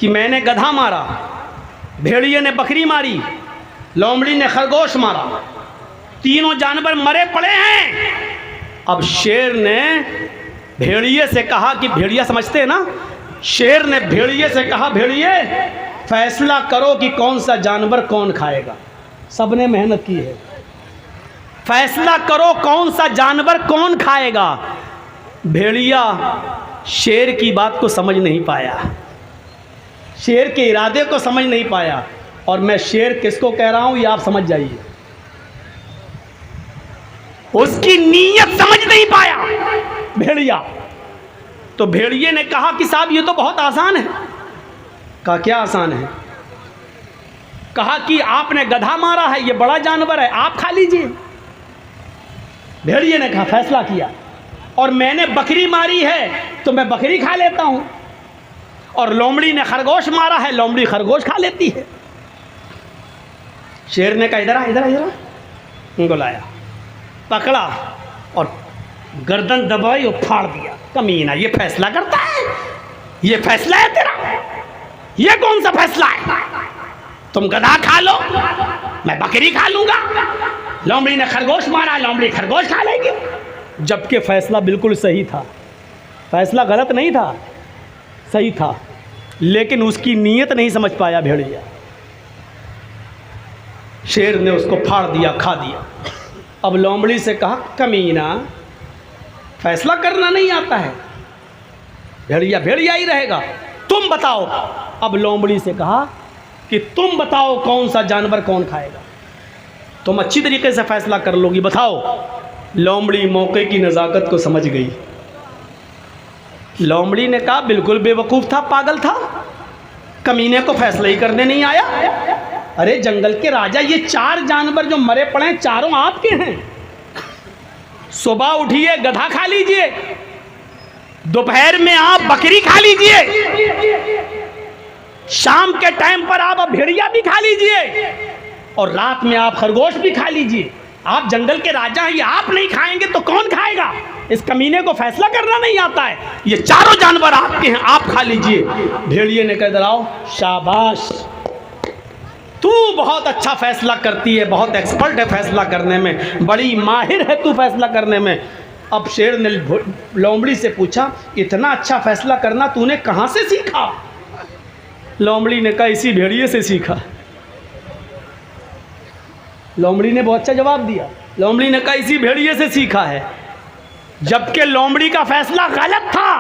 कि मैंने गधा मारा, भेड़िए ने बकरी मारी, लोमड़ी ने खरगोश मारा, तीनों जानवर मरे पड़े हैं। अब शेर ने भेड़िए से कहा कि भेड़िया समझते हैं ना, शेर ने भेड़िए से कहा भेड़िए फैसला करो कि कौन सा जानवर कौन खाएगा। सबने मेहनत की है, फैसला करो कौन सा जानवर कौन खाएगा। भेड़िया शेर की बात को समझ नहीं पाया, शेर के इरादे को समझ नहीं पाया। और मैं शेर किसको कह रहा हूं ये आप समझ जाइए, उसकी नीयत समझ नहीं पाया भेड़िया। तो भेड़िए ने कहा कि साहब ये तो बहुत आसान है। कहा क्या आसान है? कहा कि आपने गधा मारा है, ये बड़ा जानवर है, आप खा लीजिए। भेड़िए ने कहा फैसला किया, और मैंने बकरी मारी है तो मैं बकरी खा लेता हूं, और लोमड़ी ने खरगोश मारा है, लोमड़ी खरगोश खा लेती है। शेर ने कहा इधर आ, इधर आ, इधर आ। उनको लाया, पकड़ा और गर्दन दबाई और फाड़ दिया। कमीना, ये फैसला करता है? ये फैसला है तेरा? ये कौन सा फैसला है? तुम गधा खा लो, मैं बकरी खा लूंगा। लोमड़ी ने खरगोश मारा, लोमड़ी खरगोश खा लेगी। जबकि फैसला बिल्कुल सही था, फैसला गलत नहीं था, सही था, लेकिन उसकी नीयत नहीं समझ पाया भेड़िया। शेर ने उसको फाड़ दिया, खा दिया। अब लोमड़ी से कहा कमीना, फैसला करना नहीं आता है, भेड़िया भेड़िया ही रहेगा, तुम बताओ। अब लोमड़ी से कहा कि तुम बताओ कौन सा जानवर कौन खाएगा, तुम अच्छी तरीके से फैसला कर लोगी, बताओ। लोमड़ी मौके की नज़ाकत को समझ गई। लोमड़ी ने कहा बिल्कुल बेवकूफ़ था, पागल था, कमीने को फैसला ही करने नहीं आया। अरे जंगल के राजा, ये 4 जानवर जो मरे पड़े हैं चारों आपके हैं। सुबह उठिए गधा खा लीजिए, दोपहर में आप बकरी खा लीजिए, शाम के टाइम पर आप भेड़िया भी खा लीजिए, और रात में आप खरगोश भी खा लीजिए। आप जंगल के राजा हैं, ये आप नहीं खाएंगे तो कौन खाएगा? इस कमीने को फैसला करना नहीं आता है। ये चारों जानवर आपके हैं, आप खा लीजिए। भेड़िए ने कह दलाओ, शाबाश, तू बहुत अच्छा फैसला करती है, बहुत एक्सपर्ट है फैसला करने में, बड़ी माहिर है तू फैसला करने में। अब शेर ने लोमड़ी से पूछा, इतना अच्छा फैसला करना तूने कहाँ से सीखा? लोमड़ी ने कहा, इसी भेड़िए से सीखा। लोमड़ी ने बहुत अच्छा जवाब दिया। लोमड़ी ने कहा, इसी भेड़िए से सीखा है। जबकि लोमड़ी का फैसला गलत था,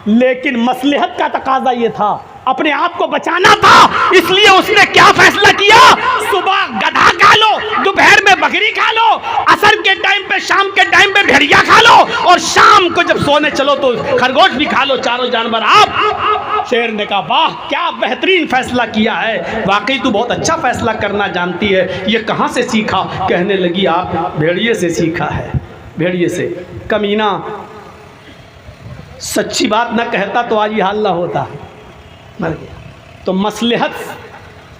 लेकिन मसलहत का तकाजा ये था, अपने आप को बचाना था, इसलिए उसने क्या फैसला किया? सुबह गधा खा लो, दोपहर में बकरी खा लो, असर के टाइम पे, शाम के टाइम पे भेड़िया खा लो, और शाम को जब सोने चलो तो खरगोश भी खा लो, चारों जानवर आप। शेर ने कहा, वाह क्या बेहतरीन फैसला किया है, वाकई तू बहुत अच्छा फैसला करना जानती है, ये कहाँ से सीखा? कहने लगी, आप भेड़िए से सीखा है, भेड़िए से। कमीना सच्ची बात न कहता तो आज ये हाल ना होता, मर गया। तो मसलहत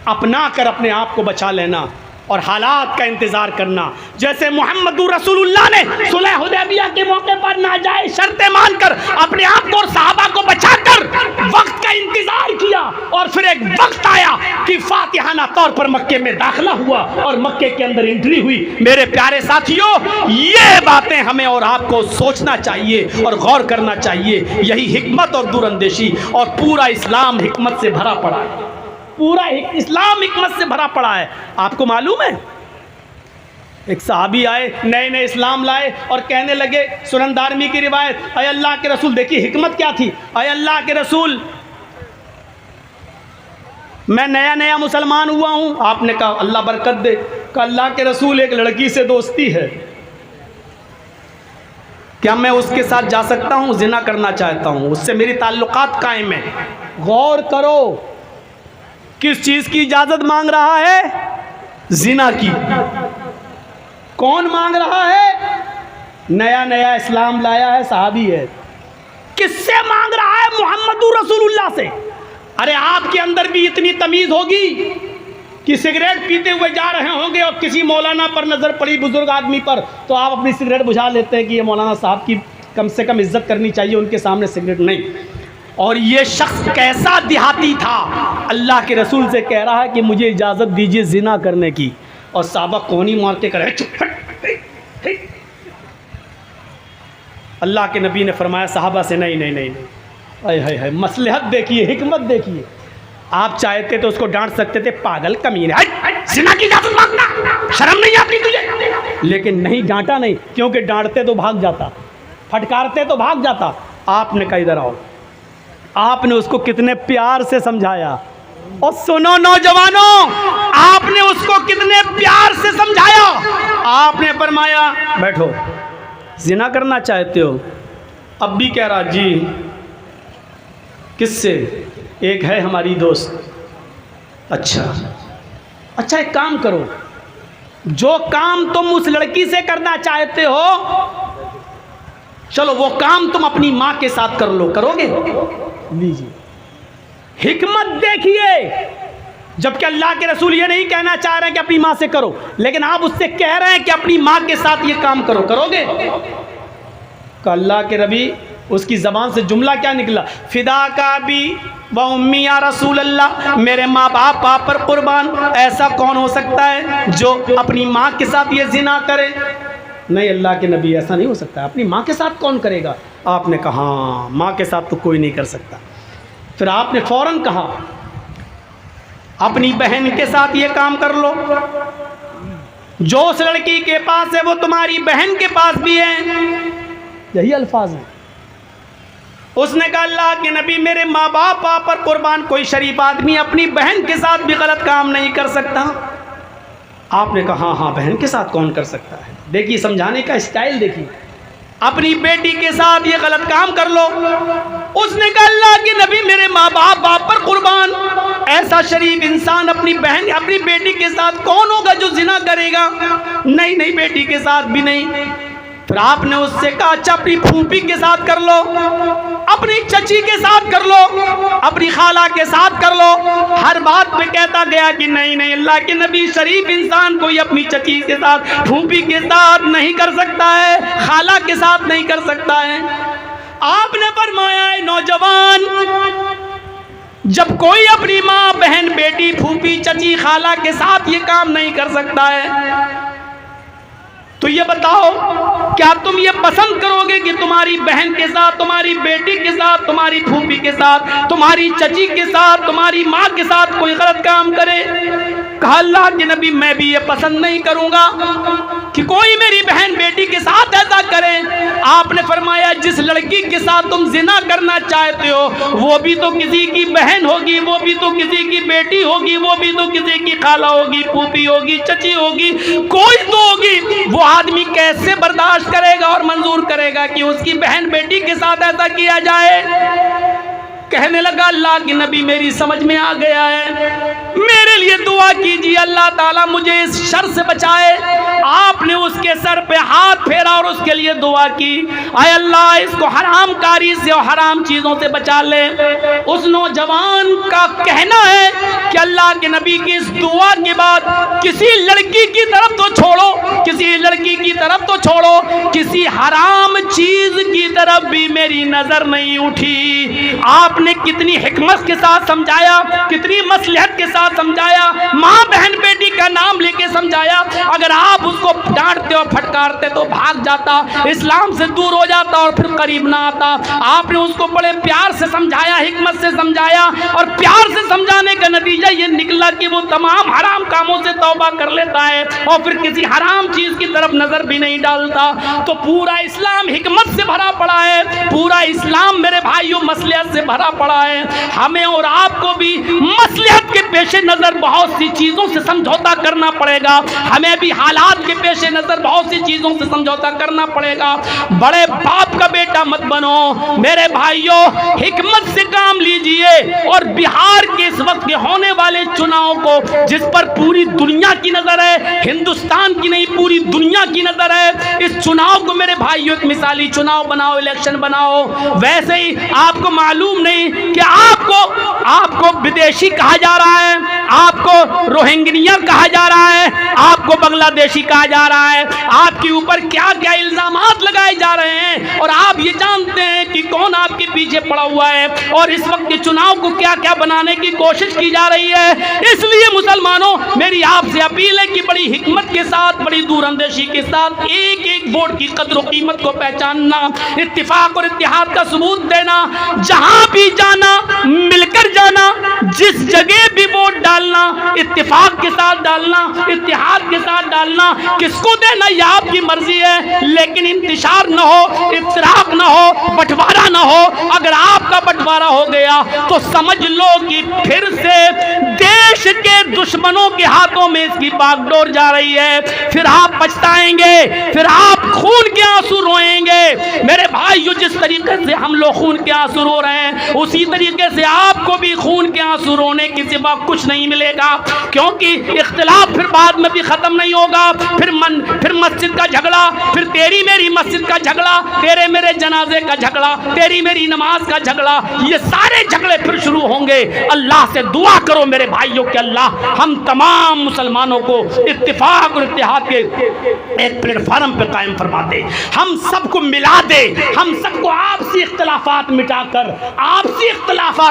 अपना कर अपने आप को बचा लेना और हालात का इंतज़ार करना। जैसे मोहम्मदुर रसूलुल्लाह ने सुलह हुदैबिया के मौके पर नाजायज़ शर्तें मानकर अपने आप को और सहाबा को बचाकर वक्त का इंतज़ार किया, और फिर एक वक्त आया कि फातिहाना तौर पर मक्के में दाखिला हुआ और मक्के के अंदर एंट्री हुई। मेरे प्यारे साथियों, ये बातें हमें और आपको सोचना चाहिए और गौर करना चाहिए। यही हिकमत और दूरअंदेशी, और पूरा इस्लाम हिकमत से भरा पड़ा है, पूरा इस्लाम हिकमत से भरा पड़ा है। आपको मालूम है, एक सहाबी आए, नए नए इस्लाम लाए और कहने लगे, सुनन दारमी की रिवायत, अय अल्लाह के रसूल, देखिए हिकमत क्या थी, अय अल्लाह के रसूल मैं नया नया मुसलमान हुआ हूँ। आपने कहा अल्लाह बरकत दे। कहा अल्लाह के रसूल एक लड़की से दोस्ती है, क्या मैं उसके साथ जा सकता हूँ? जिना करना चाहता हूँ, उससे मेरी ताल्लुकात कायम है। गौर करो, किस चीज़ की इजाज़त मांग रहा है? जिना की। कौन मांग रहा है? नया नया इस्लाम लाया है, सहाबी है। किससे मांग रहा है? मोहम्मदुर रसूलुल्लाह से। अरे आपके अंदर भी इतनी तमीज़ होगी कि सिगरेट पीते हुए जा रहे होंगे और किसी मौलाना पर नज़र पड़ी, बुजुर्ग आदमी पर, तो आप अपनी सिगरेट बुझा लेते हैं कि ये मौलाना साहब की कम से कम इज्जत करनी चाहिए, उनके सामने सिगरेट नहीं। और ये शख्स कैसा देहाती था, अल्लाह के रसूल से कह रहा है कि मुझे इजाज़त दीजिए जिना करने की, और साहबा कोनी मार के करे चुप। अल्लाह के नबी ने फरमाया साहबा से, नहीं नहीं नहीं नहीं, अय हाय हाय, मसलहत देखिए, हिकमत देखिए। आप चाहते तो उसको डांट सकते थे, पागल कमीने, जिना की इजाज़त मांगना, शर्म नहीं आती तुझे? लेकिन नहीं, डांटा नहीं, क्योंकि डांटते तो भाग जाता, फटकारते तो भाग जाता। आपने कहा इधर आओ, आपने उसको कितने प्यार से समझाया। और सुनो नौजवानों, आपने उसको कितने प्यार से समझाया। आपने फरमाया बैठो, जिना करना चाहते हो? अब भी कह रहा जी। किससे? एक है हमारी दोस्त। अच्छा अच्छा, एक काम करो, जो काम तुम उस लड़की से करना चाहते हो, चलो वो काम तुम अपनी माँ के साथ कर लो, करोगे? लीजिए, हिकमत देखिए। जबकि अल्लाह के रसूल ये नहीं कहना चाह रहे हैं कि अपनी माँ से करो, लेकिन आप उससे कह रहे हैं कि अपनी माँ के साथ ये काम करो, करोगे? अल्लाह के नबी, उसकी ज़बान से जुमला क्या निकला? फिदा का भी व उम्मी या रसूल अल्लाह, मेरे माँ बाप आप पर कुर्बान, ऐसा कौन हो सकता है जो अपनी माँ के साथ ये जिना करे? नहीं अल्लाह के नबी, ऐसा नहीं हो सकता। अपनी माँ के साथ कौन करेगा? आपने कहा हाँ, माँ के साथ तो कोई नहीं कर सकता। फिर आपने फ़ौरन कहा अपनी बहन के साथ ये काम कर लो, जो उस लड़की के पास है वो तुम्हारी बहन के पास भी है। यही अल्फाज है। उसने कहा अल्लाह के नबी, मेरे माँ बाप आप पर कुर्बान, कोई शरीफ आदमी अपनी बहन के साथ भी गलत काम नहीं कर सकता। आपने कहा हाँ हाँ, बहन के साथ कौन कर सकता है? देखिए समझाने का स्टाइल देखिए, अपनी बेटी के साथ ये गलत काम कर लो। उसने कहा अल्लाह के नबी, मेरे माँ बाप पर कुर्बान, ऐसा शरीफ इंसान अपनी बहन, अपनी बेटी के साथ कौन होगा जो जिना करेगा? नहीं नहीं, बेटी के साथ भी नहीं। फिर आपने उससे कहा अच्छा, अपनी फूफी के साथ कर लो, अपनी चची के साथ कर लो, अपनी खाला के साथ कर लो। हर बात पे कहता गया कि नहीं नहीं, अल्लाह के नबी, शरीफ इंसान कोई अपनी चची के साथ, फूफी के साथ नहीं कर सकता है, खाला के साथ नहीं कर सकता है। आपने फरमाया नौजवान, जब कोई अपनी माँ, बहन, बेटी, फूफी, चची, खाला के साथ ये काम नहीं कर सकता है, तो ये बताओ क्या तुम ये पसंद करोगे कि तुम्हारी बहन के साथ, तुम्हारी बेटी के साथ, तुम्हारी फूफी के साथ, तुम्हारी चची के साथ, तुम्हारी माँ के साथ कोई गलत काम करे? कहा अल्लाह के नबी मैं भी ये पसंद नहीं करूंगा कि कोई मेरी बहन बेटी के साथ ऐसा करे। आपने फरमाया जिस लड़की के साथ तुम जिना करना चाहते हो वो भी तो किसी की बहन होगी, वो भी तो किसी की बेटी होगी, वो भी तो किसी की खाला होगी, फूफी होगी, चची होगी, कोई तो होगी। वो आदमी कैसे बर्दाश्त करेगा और मंजूर करेगा कि उसकी बहन बेटी के साथ ऐसा किया जाए? कहने लगा अल्लाह के नबी मेरी समझ में आ गया है, मेरे लिए दुआ कीजिए अल्लाह ताला मुझे इस शर से बचाए। आपने उसके सर पे हाथ फेरा और उसके लिए दुआ की, आए अल्लाह इसको हराम कारी से और हराम चीज़ों से बचा ले। उस नौजवान का कहना है कि अल्लाह के नबी की इस दुआ के बाद किसी लड़की की तरफ तो छोड़ो, किसी लड़की की तरफ तो छोड़ो, किसी हराम चीज़ की तरफ भी मेरी नज़र नहीं उठी। आपने कितनी हिकमत के साथ समझाया, कितनी मसलहत के साथ समझाया, माँ बहन बेटी का नाम लेके समझाया। अगर आप उसको डांटते और फटकारते तो भाग जाता, इस्लाम से दूर हो जाता और फिर करीब ना आता। आपने उसको बड़े प्यार से समझाया, हिकमत से समझाया और प्यार से समझाने का नतीजा ये निकला कि वो तमाम हराम कामों से तौबा कर लेता है और फिर किसी हराम चीज की तरफ नजर भी नहीं डालता। तो पूरा इस्लाम हिकमत से भरा पड़ा है, पूरा इस्लाम मेरे भाइयों मसलहत से भरा पड़ा है। हमें और आपको भी मसलहत के पेशे नजर बहुत सी चीजों से समझौता करना पड़ेगा, हमें भी हालात के पेशे नजर बहुत सी चीजों से समझौता करना पड़ेगा। बड़े बाप का बेटा मत बनो मेरे भाइयों, हिकमत से काम लीजिए और बिहार के इस वक्त के होने वाले चुनाव को जिस पर पूरी दुनिया की नजर है, हिंदुस्तान की नहीं पूरी दुनिया की नजर है, इस चुनाव को मेरे भाइयों एक मिसाली चुनाव बनाओ, इलेक्शन बनाओ। वैसे ही आपको मालूम नहीं कि आपको विदेशी कहा जा रहा है, आपको रोहिंग्या कहा जा रहा है, आपको बांग्लादेशी कहा जा रहा है, आपके ऊपर क्या क्या इल्जामात लगाए जा रहे हैं और आप ये जानते हैं कि कौन आपके पीछे पड़ा हुआ है और इस वक्त के चुनाव को क्या क्या बनाने की कोशिश की जा रही है। इसलिए मुसलमानों मेरी आपसे अपील है कि बड़ी हिकमत के साथ, बड़ी दूरअंदेशी के साथ एक एक वोट की कद्र कीमत को पहचानना, इत्तिफाक और इत्तेहाद का सबूत देना, जहां भी जाना मिलकर जाना, जिस जगह भी वोट डालना इत्तिफाक के साथ डालना, इत्तेहाद के साथ डालना। किसको देना ये आपकी मर्जी है, लेकिन इंतशार न हो, इफ्तराक न हो, बंटवारा न हो। अगर आपका बंटवारा हो गया तो समझ लो कि फिर से देश के दुश्मनों के हाथों में इसकी बागडोर जा रही है। फिर आप पछताएंगे, फिर आप खून के आंसू रोएंगे। मेरे भाइयों जिस तरीके से हम लोग खून के आंसू रो रहे हैं उसी तरीके से आपको भी खून के आंसू रोने के सिवा कुछ नहीं मिलेगा, क्योंकि इख्तिलाफ फिर बाद में भी खत्म नहीं होगा। फिर मस्जिद का झगड़ा, फिर तेरी मेरी मस्जिद का झगड़ा, तेरे मेरे जनाजे का झगड़ा, तेरी मेरी नमाज का झगड़ा, ये सारे झगड़े फिर शुरू होंगे। अल्लाह से दुआ करो मेरे भाइयों कि अल्लाह हम तमाम मुसलमानों को इत्तिफाक और इत्तेहाद के एक प्लेटफार्म पे कायम फरमा दे, हम सबको मिला दे, हम सबको आपसी इख्तिलाफात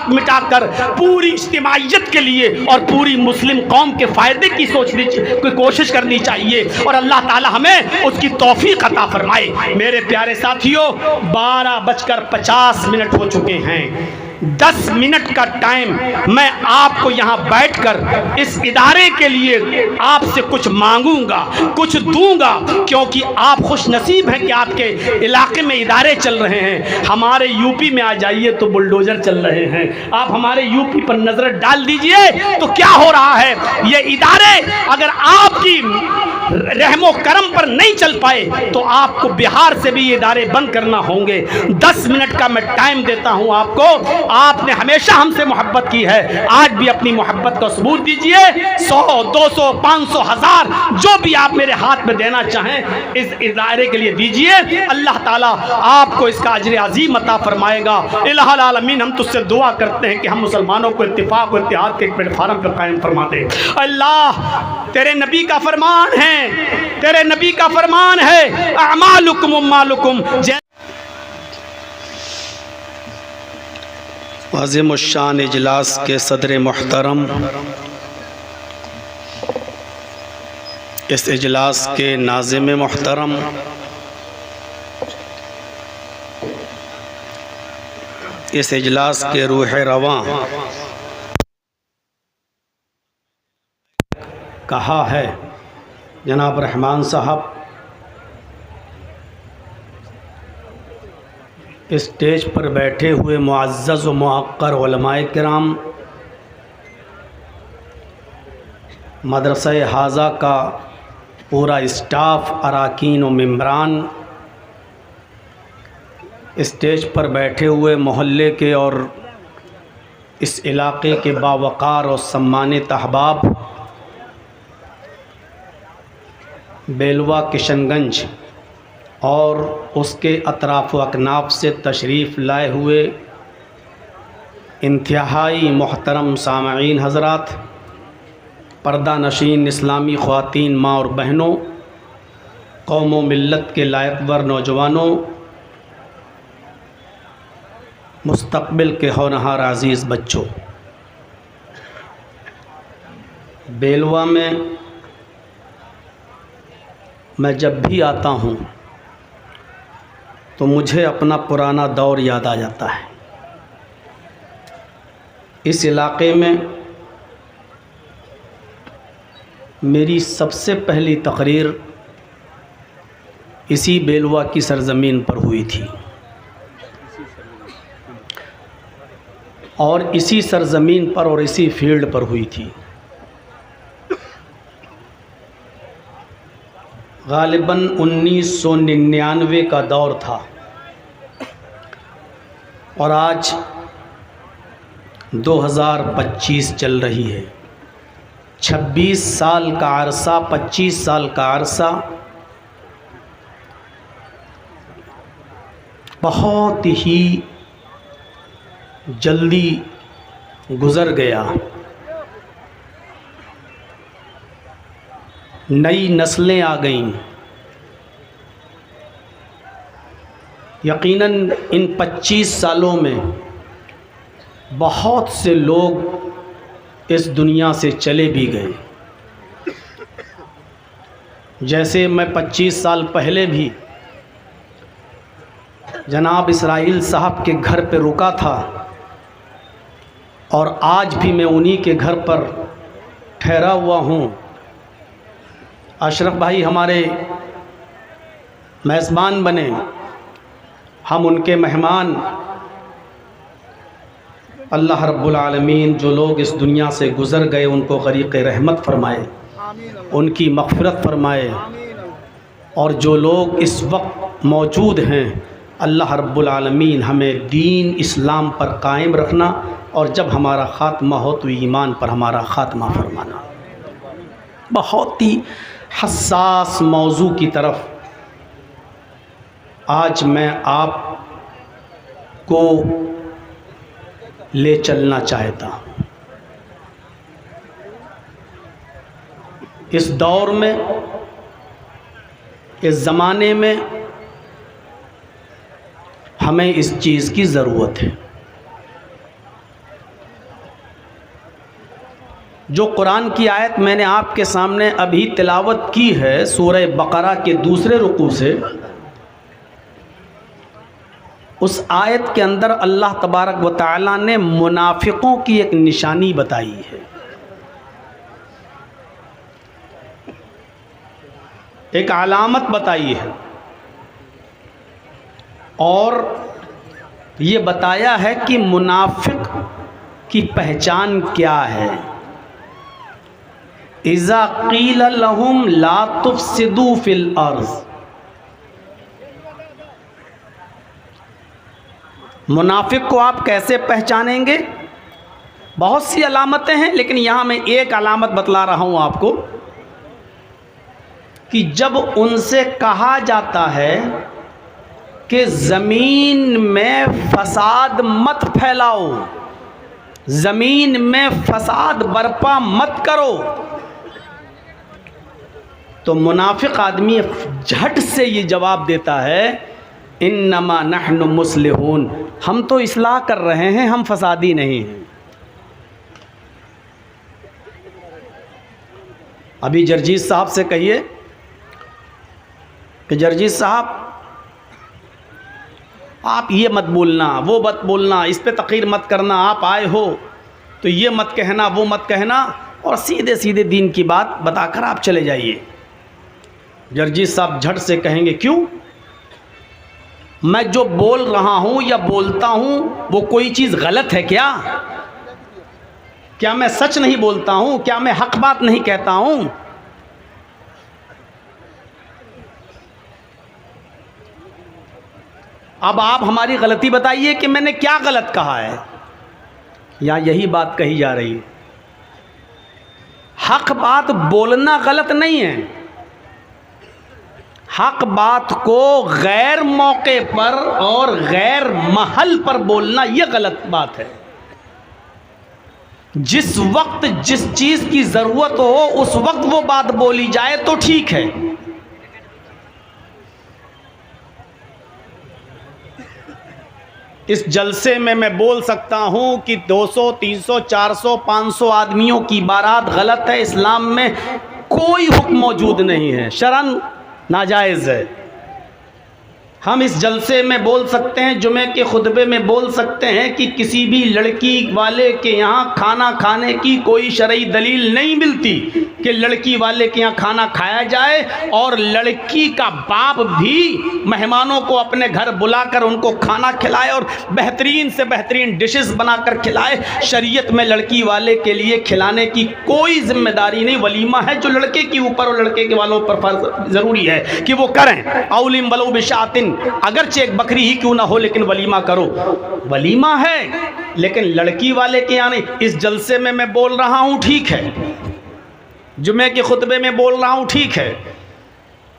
मिटाकर पूरी इज्तिमाइयत के लिए और पूरी मुस्लिम कौम के फायदे की सोचने की कोशिश करनी चाहिए और अल्लाह ताला हमें उसकी तौफीक अता फरमाए। मेरे प्यारे साथियों 12:50 हो चुके हैं। 10 मिनट का टाइम मैं आपको यहाँ बैठकर इस इदारे के लिए आपसे कुछ मांगूंगा, कुछ दूंगा, क्योंकि आप खुश नसीब हैं कि आपके इलाके में इदारे चल रहे हैं। हमारे यूपी में आ जाइए तो बुलडोजर चल रहे हैं। आप हमारे यूपी पर नजर डाल दीजिए तो क्या हो रहा है। ये इदारे अगर आपकी रहमो करम पर नहीं चल पाए तो आपको बिहार से भी ये इदारे बंद करना होंगे। 10 मिनट का मैं टाइम देता हूं आपको। आपने हमेशा हमसे मोहब्बत की है, आज भी अपनी मोहब्बत का सबूत दीजिए। 100, 200, 500, 1000 जो भी आप मेरे हाथ में देना चाहें इस इदारे के लिए दीजिए। अल्लाह ताला आपको इसका अजर अजीम अता फरमाएगा। इलाहुल आलमीन हम तुझसे दुआ करते हैं कि हम मुसलमानों को इत्तिफाक और इत्तेहाद के एक प्लेटफार्म पर कायम फरमा दे। अल्लाह तेरे नबी का फरमान है, तेरे नबी का फरमान है, अमालुकुम उम्मालुकुम। अज़ीमुश्शान इजलास के सदर मुहतरम, इस इजलास के नाज़िम मुहतरम, इस इजलास के रूह रवां, कहा है जनाब रहमान साहब स्टेज पर बैठे हुए मुअज़्ज़ज़ व मुअक्कर उलमाए किराम, मदरसा हाजा का पूरा स्टाफ, अराकीन व मेम्बरान, स्टेज पर बैठे हुए मोहल्ले के और इस इलाक़े के बावक़ार और सम्मानित अहबाब, बेलवा किशनगंज और उसके अतराफ़ व अकनाफ़ से तशरीफ़ लाए हुए इंतहाई मोहतरम सामईन हज़रात, पर्दा नशीन इस्लामी ख़वातीन, माँ और बहनों, कौम व मिल्लत के लायकवर नौजवानों, मुस्तक़बिल के होनहार अज़ीज़ बच्चों, बेलवा में मैं जब भी आता हूँ तो मुझे अपना पुराना दौर याद आ जाता है। इस इलाक़े में मेरी सबसे पहली तकरीर इसी बेलवा की सरज़मीन पर हुई थी और इसी सरज़मीन पर और इसी फील्ड पर हुई थी। गालिबन 1999 का दौर था और आज 2025 चल रही है। 26 साल का अरसा, 25 साल का अरसा बहुत ही जल्दी गुज़र गया। नई नस्लें आ गईं। यकीनन इन 25 सालों में बहुत से लोग इस दुनिया से चले भी गए। जैसे मैं 25 साल पहले भी जनाब इसराइल साहब के घर पे रुका था और आज भी मैं उन्हीं के घर पर ठहरा हुआ हूँ। अशरफ भाई हमारे मेज़बान बने, हम उनके मेहमान। अल्लाह रब्बुल आलमीन जो लोग इस दुनिया से गुज़र गए उनको ग़रीक़ रहमत फ़रमाए, उनकी मग़फ़िरत फ़रमाए, और जो लोग इस वक्त मौजूद हैं अल्लाह रब्बुल आलमीन हमें दीन इस्लाम पर कायम रखना और जब हमारा ख़ात्मा हो तो ईमान पर हमारा ख़ात्मा फरमाना। बहुत ही हसास मौजू की तरफ आज मैं आप को ले चलना चाहता हूँ। इस दौर में, इस ज़माने में हमें इस चीज़ की ज़रूरत है। जो कुरान की आयत मैंने आपके सामने अभी तिलावत की है सूरह बकरा के दूसरे रुकू से, उस आयत के अंदर अल्लाह तबारक व तआला ने मुनाफिकों की एक निशानी बताई है। एक अलामत बताई है और ये बताया है कि मुनाफिक की पहचान क्या है। इज़ा क़ील लहुम ला तुफ़सिदू फ़िल अर्ज़, मुनाफिक को आप कैसे पहचानेंगे? बहुत सी अलामतें हैं, लेकिन यहाँ मैं एक अलामत बतला रहा हूँ आपको कि जब उनसे कहा जाता है कि ज़मीन में फ़साद मत फैलाओ, ज़मीन में फ़साद बर्पा मत करो, तो मुनाफिक आदमी झट से ये जवाब देता है इन्नमा नहनु मुस्लिहून, हम तो इस्लाह कर रहे हैं, हम फसादी नहीं हैं। अभी जरजीत साहब से कहिए कि जरजीत साहब आप ये मत बोलना, वो मत बोलना, इस पे तक़रीर मत करना, आप आए हो तो ये मत कहना, वो मत कहना, और सीधे सीधे दीन की बात बताकर आप चले जाइए। जरजीत साहब झट से कहेंगे क्यों? मैं जो बोल रहा हूँ या बोलता हूँ वो कोई चीज़ गलत है क्या? क्या मैं सच नहीं बोलता हूँ? क्या मैं हक बात नहीं कहता हूँ? अब आप हमारी गलती बताइए कि मैंने क्या गलत कहा है। या यही बात कही जा रही है, हक बात बोलना गलत नहीं है, हक बात को गैर मौके पर और गैर महल पर बोलना यह गलत बात है। जिस वक्त जिस चीज़ की ज़रूरत हो उस वक्त वो बात बोली जाए तो ठीक है। इस जलसे में मैं बोल सकता हूं कि 200, 300, 400, 500 आदमियों की बारात गलत है, इस्लाम में कोई हुक्म मौजूद नहीं है, शरन नाजायज़ है। हम इस जलसे में बोल सकते हैं, जुमे के खुतबे में बोल सकते हैं कि किसी भी लड़की वाले के यहाँ खाना खाने की कोई शरई दलील नहीं मिलती कि लड़की वाले के यहाँ खाना खाया जाए, और लड़की का बाप भी मेहमानों को अपने घर बुलाकर उनको खाना खिलाए और बेहतरीन से बेहतरीन डिशेस बनाकर खिलाए। शरीयत में लड़की वाले के लिए खिलाने की कोई जिम्मेदारी नहीं, वलीमा है जो लड़के के ऊपर और लड़के के वालों पर ज़रूरी है कि वो करें। औलिम बलो बिशातिन, अगरचे एक बकरी ही क्यों ना हो लेकिन वलीमा करो, वलीमा है, लेकिन लड़की वाले के यहाँ नहीं। इस जलसे में मैं बोल रहा हूँ ठीक है, जुमे के खुतबे में बोल रहा हूँ ठीक है,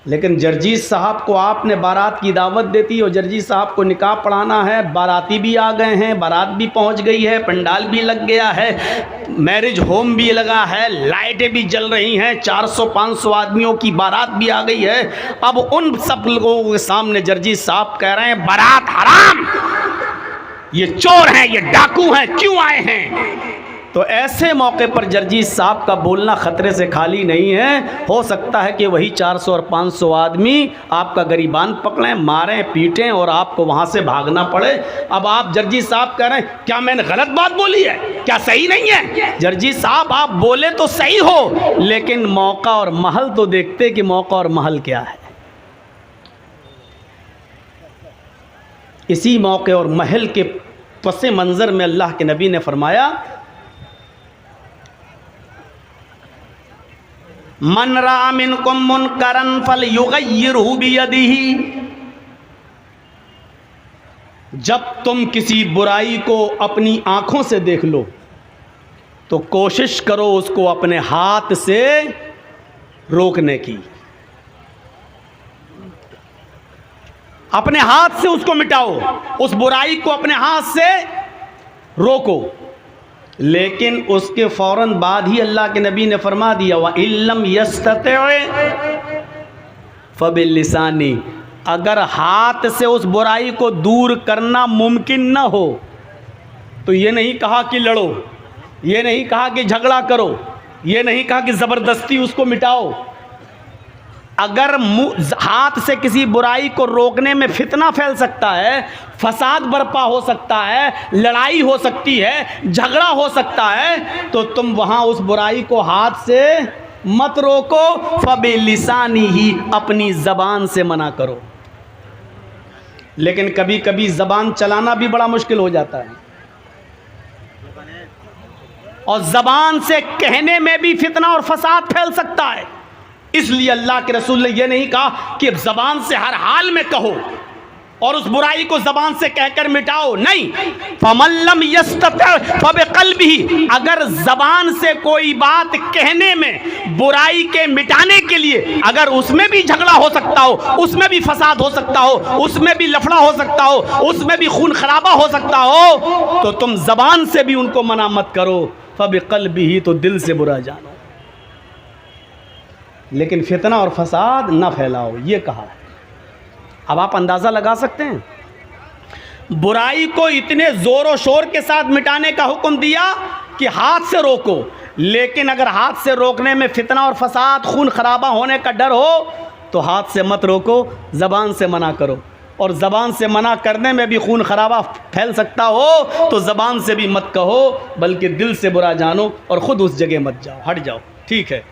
लेकिन जरजीत साहब को आपने बारात की दावत देती और जरजीत साहब को निकाह पढ़ाना है, बाराती भी आ गए हैं, बारात भी पहुंच गई है, पंडाल भी लग गया है, मैरिज होम भी लगा है, लाइटें भी जल रही हैं, 400-500 आदमियों की बारात भी आ गई है। अब उन सब लोगों के सामने जरजीत साहब कह रहे हैं बारात हराम, ये चोर हैं, ये डाकू हैं, क्यों आए हैं? तो ऐसे मौके पर जरजीत साहब का बोलना ख़तरे से खाली नहीं है। हो सकता है कि वही 400 और 500 आदमी आपका गरीबान पकड़ें, मारें, पीटें और आपको वहाँ से भागना पड़े। अब आप जरजीत साहब कह रहे हैं क्या मैंने गलत बात बोली है, क्या सही नहीं है? जरजीत साहब आप बोले तो सही हो, लेकिन मौका और महल तो देखते कि मौका और महल क्या है। इसी मौके और महल के पसे मंज़र में अल्लाह के नबी ने फरमाया मन रा मिनकुम मुनकरन फलयुगय्यिरहु बियदिही, जब तुम किसी बुराई को अपनी आंखों से देख लो तो कोशिश करो उसको अपने हाथ से रोकने की, अपने हाथ से उसको मिटाओ, उस बुराई को अपने हाथ से रोको। लेकिन उसके फ़ौरन बाद ही अल्लाह के नबी ने फरमा दिया व इल्लम यस्तति फबिलिसानी, अगर हाथ से उस बुराई को दूर करना मुमकिन न हो तो ये नहीं कहा कि लड़ो, ये नहीं कहा कि झगड़ा करो, ये नहीं कहा कि ज़बरदस्ती उसको मिटाओ। अगर हाथ से किसी बुराई को रोकने में फितना फैल सकता है, फसाद बर्पा हो सकता है, लड़ाई हो सकती है, झगड़ा हो सकता है, तो तुम वहाँ उस बुराई को हाथ से मत रोको, फबिलिसानी ही, अपनी ज़बान से मना करो। लेकिन कभी कभी ज़बान चलाना भी बड़ा मुश्किल हो जाता है, और ज़बान से कहने में भी फितना और फसाद फैल सकता है। इसलिए अल्लाह के रसूल ने यह नहीं कहा कि ज़बान से हर हाल में कहो और उस बुराई को ज़बान से कहकर मिटाओ, नहीं। फमल्लम यस्तति फबिक़ल्बिही, अगर ज़बान से कोई बात कहने में बुराई के मिटाने के लिए अगर उसमें भी झगड़ा हो सकता हो, उसमें भी फसाद हो सकता हो, उसमें भी लफड़ा हो सकता हो, उसमें भी खून खराबा हो सकता हो, तो तुम ज़बान से भी उनको मना मत करो, फबिक़ल्बिही, तो दिल से बुरा जानो, लेकिन फितना और फसाद न फैलाओ, ये कहा है। अब आप अंदाज़ा लगा सकते हैं, बुराई को इतने ज़ोर शोर के साथ मिटाने का हुक्म दिया कि हाथ से रोको, लेकिन अगर हाथ से रोकने में फितना और फसाद, खून खराबा होने का डर हो तो हाथ से मत रोको, ज़बान से मना करो। और ज़बान से मना करने में भी खून खराबा फैल सकता हो तो ज़बान से भी मत कहो, बल्कि दिल से बुरा जानो और ख़ुद उस जगह मत जाओ, हट जाओ। ठीक है,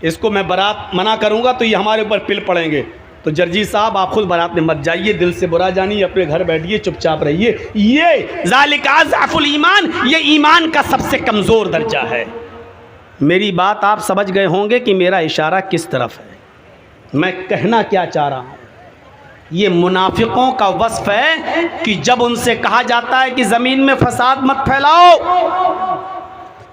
इसको मैं बारात मना करूँगा तो ये हमारे ऊपर पिल पड़ेंगे, तो जर्जी साहब आप खुद बारात में मत जाइए, दिल से बुरा जानिए, अपने घर बैठिए, चुपचाप रहिए। ये ज़ालिका ज़अफ़ुल ईमान, ये ईमान का सबसे कमज़ोर दर्जा है। मेरी बात आप समझ गए होंगे कि मेरा इशारा किस तरफ है, मैं कहना क्या चाह रहा हूँ। ये मुनाफिकों का वस्फ़ है कि जब उनसे कहा जाता है कि ज़मीन में फसाद मत फैलाओ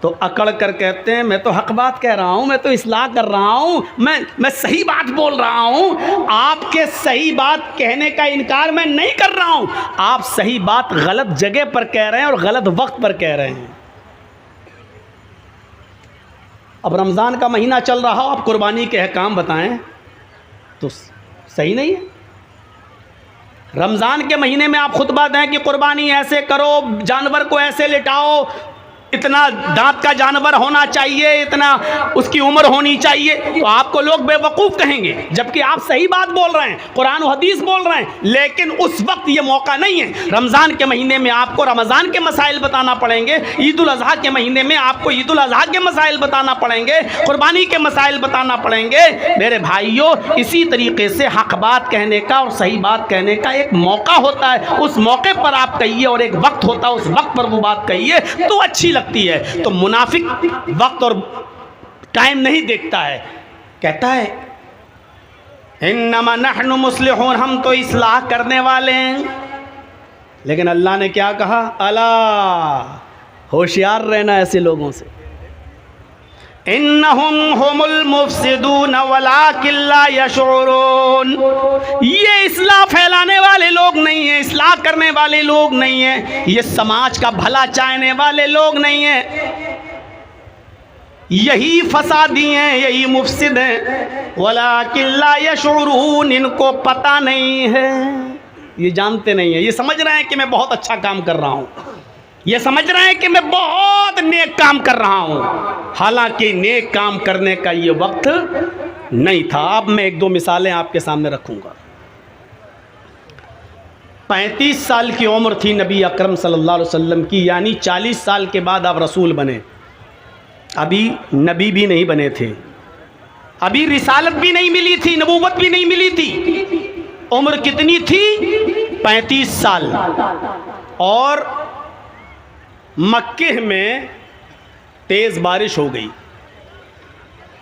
तो अकड़ कर कहते हैं मैं तो हक बात कह रहा हूँ, मैं तो इस्लाह कर रहा हूँ, मैं सही बात बोल रहा हूँ। आपके सही बात कहने का इनकार मैं नहीं कर रहा हूँ, आप सही बात गलत जगह पर कह रहे हैं और गलत वक्त पर कह रहे हैं। अब रमज़ान का महीना चल रहा हो, आप कुर्बानी के अहकाम बताएं तो सही नहीं है। रमज़ान के महीने में आप खुतबा दें कि कुर्बानी ऐसे करो, जानवर को ऐसे लिटाओ, इतना दांत का जानवर होना चाहिए, इतना उसकी उम्र होनी चाहिए, तो आपको लोग बेवकूफ़ कहेंगे, जबकि आप सही बात बोल रहे हैं, कुरान और हदीस बोल रहे हैं। लेकिन उस वक्त ये मौका नहीं है। रमज़ान के महीने में आपको रमज़ान के मसाइल बताना पड़ेंगे, ईद उल अज़हा के महीने में आपको ईद उल अज़हा के मसाइल बताना पड़ेंगे, कुर्बानी के मसाइल बताना पड़ेंगे। मेरे भाइयों, इसी तरीके से हक़ बात कहने का और सही बात कहने का एक मौका होता है, उस मौके पर आप कहिए, और एक वक्त होता है, उस वक्त पर वो बात कहिए तो अच्छी लगती है। तो मुनाफिक वक्त और टाइम नहीं देखता है, कहता है इन्नमा नहनु मुस्लिहून, हम तो इस्लाह करने वाले हैं। लेकिन अल्लाह ने क्या कहा, अला, होशियार रहना ऐसे लोगों से। इन्नहुम हुमुल मुफ्सिदून वलाकिन ला यशऊरून, ये इस्लाह फैलाने वाले लोग नहीं हैं, इस्लाह करने वाले लोग नहीं हैं, ये समाज का भला चाहने वाले लोग नहीं हैं, यही फसादी हैं, यही मुफ्सिद हैं। वलाकिन ला यशऊरून, इनको पता नहीं है, ये जानते नहीं हैं। ये समझ रहे हैं कि मैं बहुत अच्छा काम कर रहा हूँ, ये समझ रहे हैं कि मैं बहुत नेक काम कर रहा हूँ, हालांकि नेक काम करने का ये वक्त नहीं था। अब मैं एक दो मिसालें आपके सामने रखूँगा। 35 साल की उम्र थी नबी अकरम सल्लल्लाहु अलैहि वसल्लम की, यानी 40 साल के बाद आप रसूल बने, अभी नबी भी नहीं बने थे, अभी रिसालत भी नहीं मिली थी, नबूवत भी नहीं मिली थी। उम्र कितनी थी? 35 साल। और मक्के में तेज़ बारिश हो गई,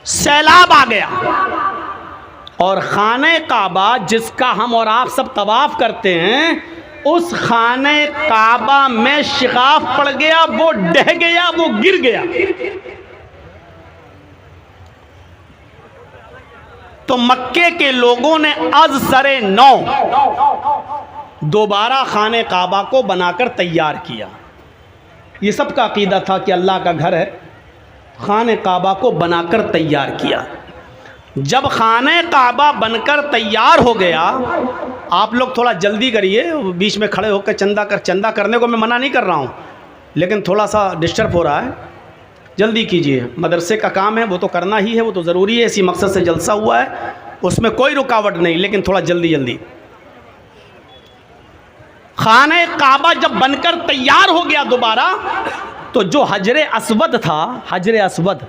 सैलाब आ गया, और खाने काबा जिसका हम और आप सब तवाफ़ करते हैं, उस खाने काबा में शिकाफ पड़ गया, वो डह गया, वो गिर गया। तो मक्के के लोगों ने अज़ सरे नौ दोबारा खाने काबा को बनाकर तैयार किया। ये सब का अकीदा था कि अल्लाह का घर है, खाने काबा को बनाकर तैयार किया। जब खाने काबा बनकर तैयार हो गया, आप लोग थोड़ा जल्दी करिए, बीच में खड़े होकर चंदा करने को मैं मना नहीं कर रहा हूँ, लेकिन थोड़ा सा डिस्टर्ब हो रहा है, जल्दी कीजिए। मदरसे का काम है, वो तो करना ही है, वो तो ज़रूरी है, इसी मकसद से जलसा हुआ है, उसमें कोई रुकावट नहीं, लेकिन थोड़ा जल्दी। खाने काबा जब बनकर तैयार हो गया दोबारा, तो जो हजरे अस्वद था, हजरे अस्वद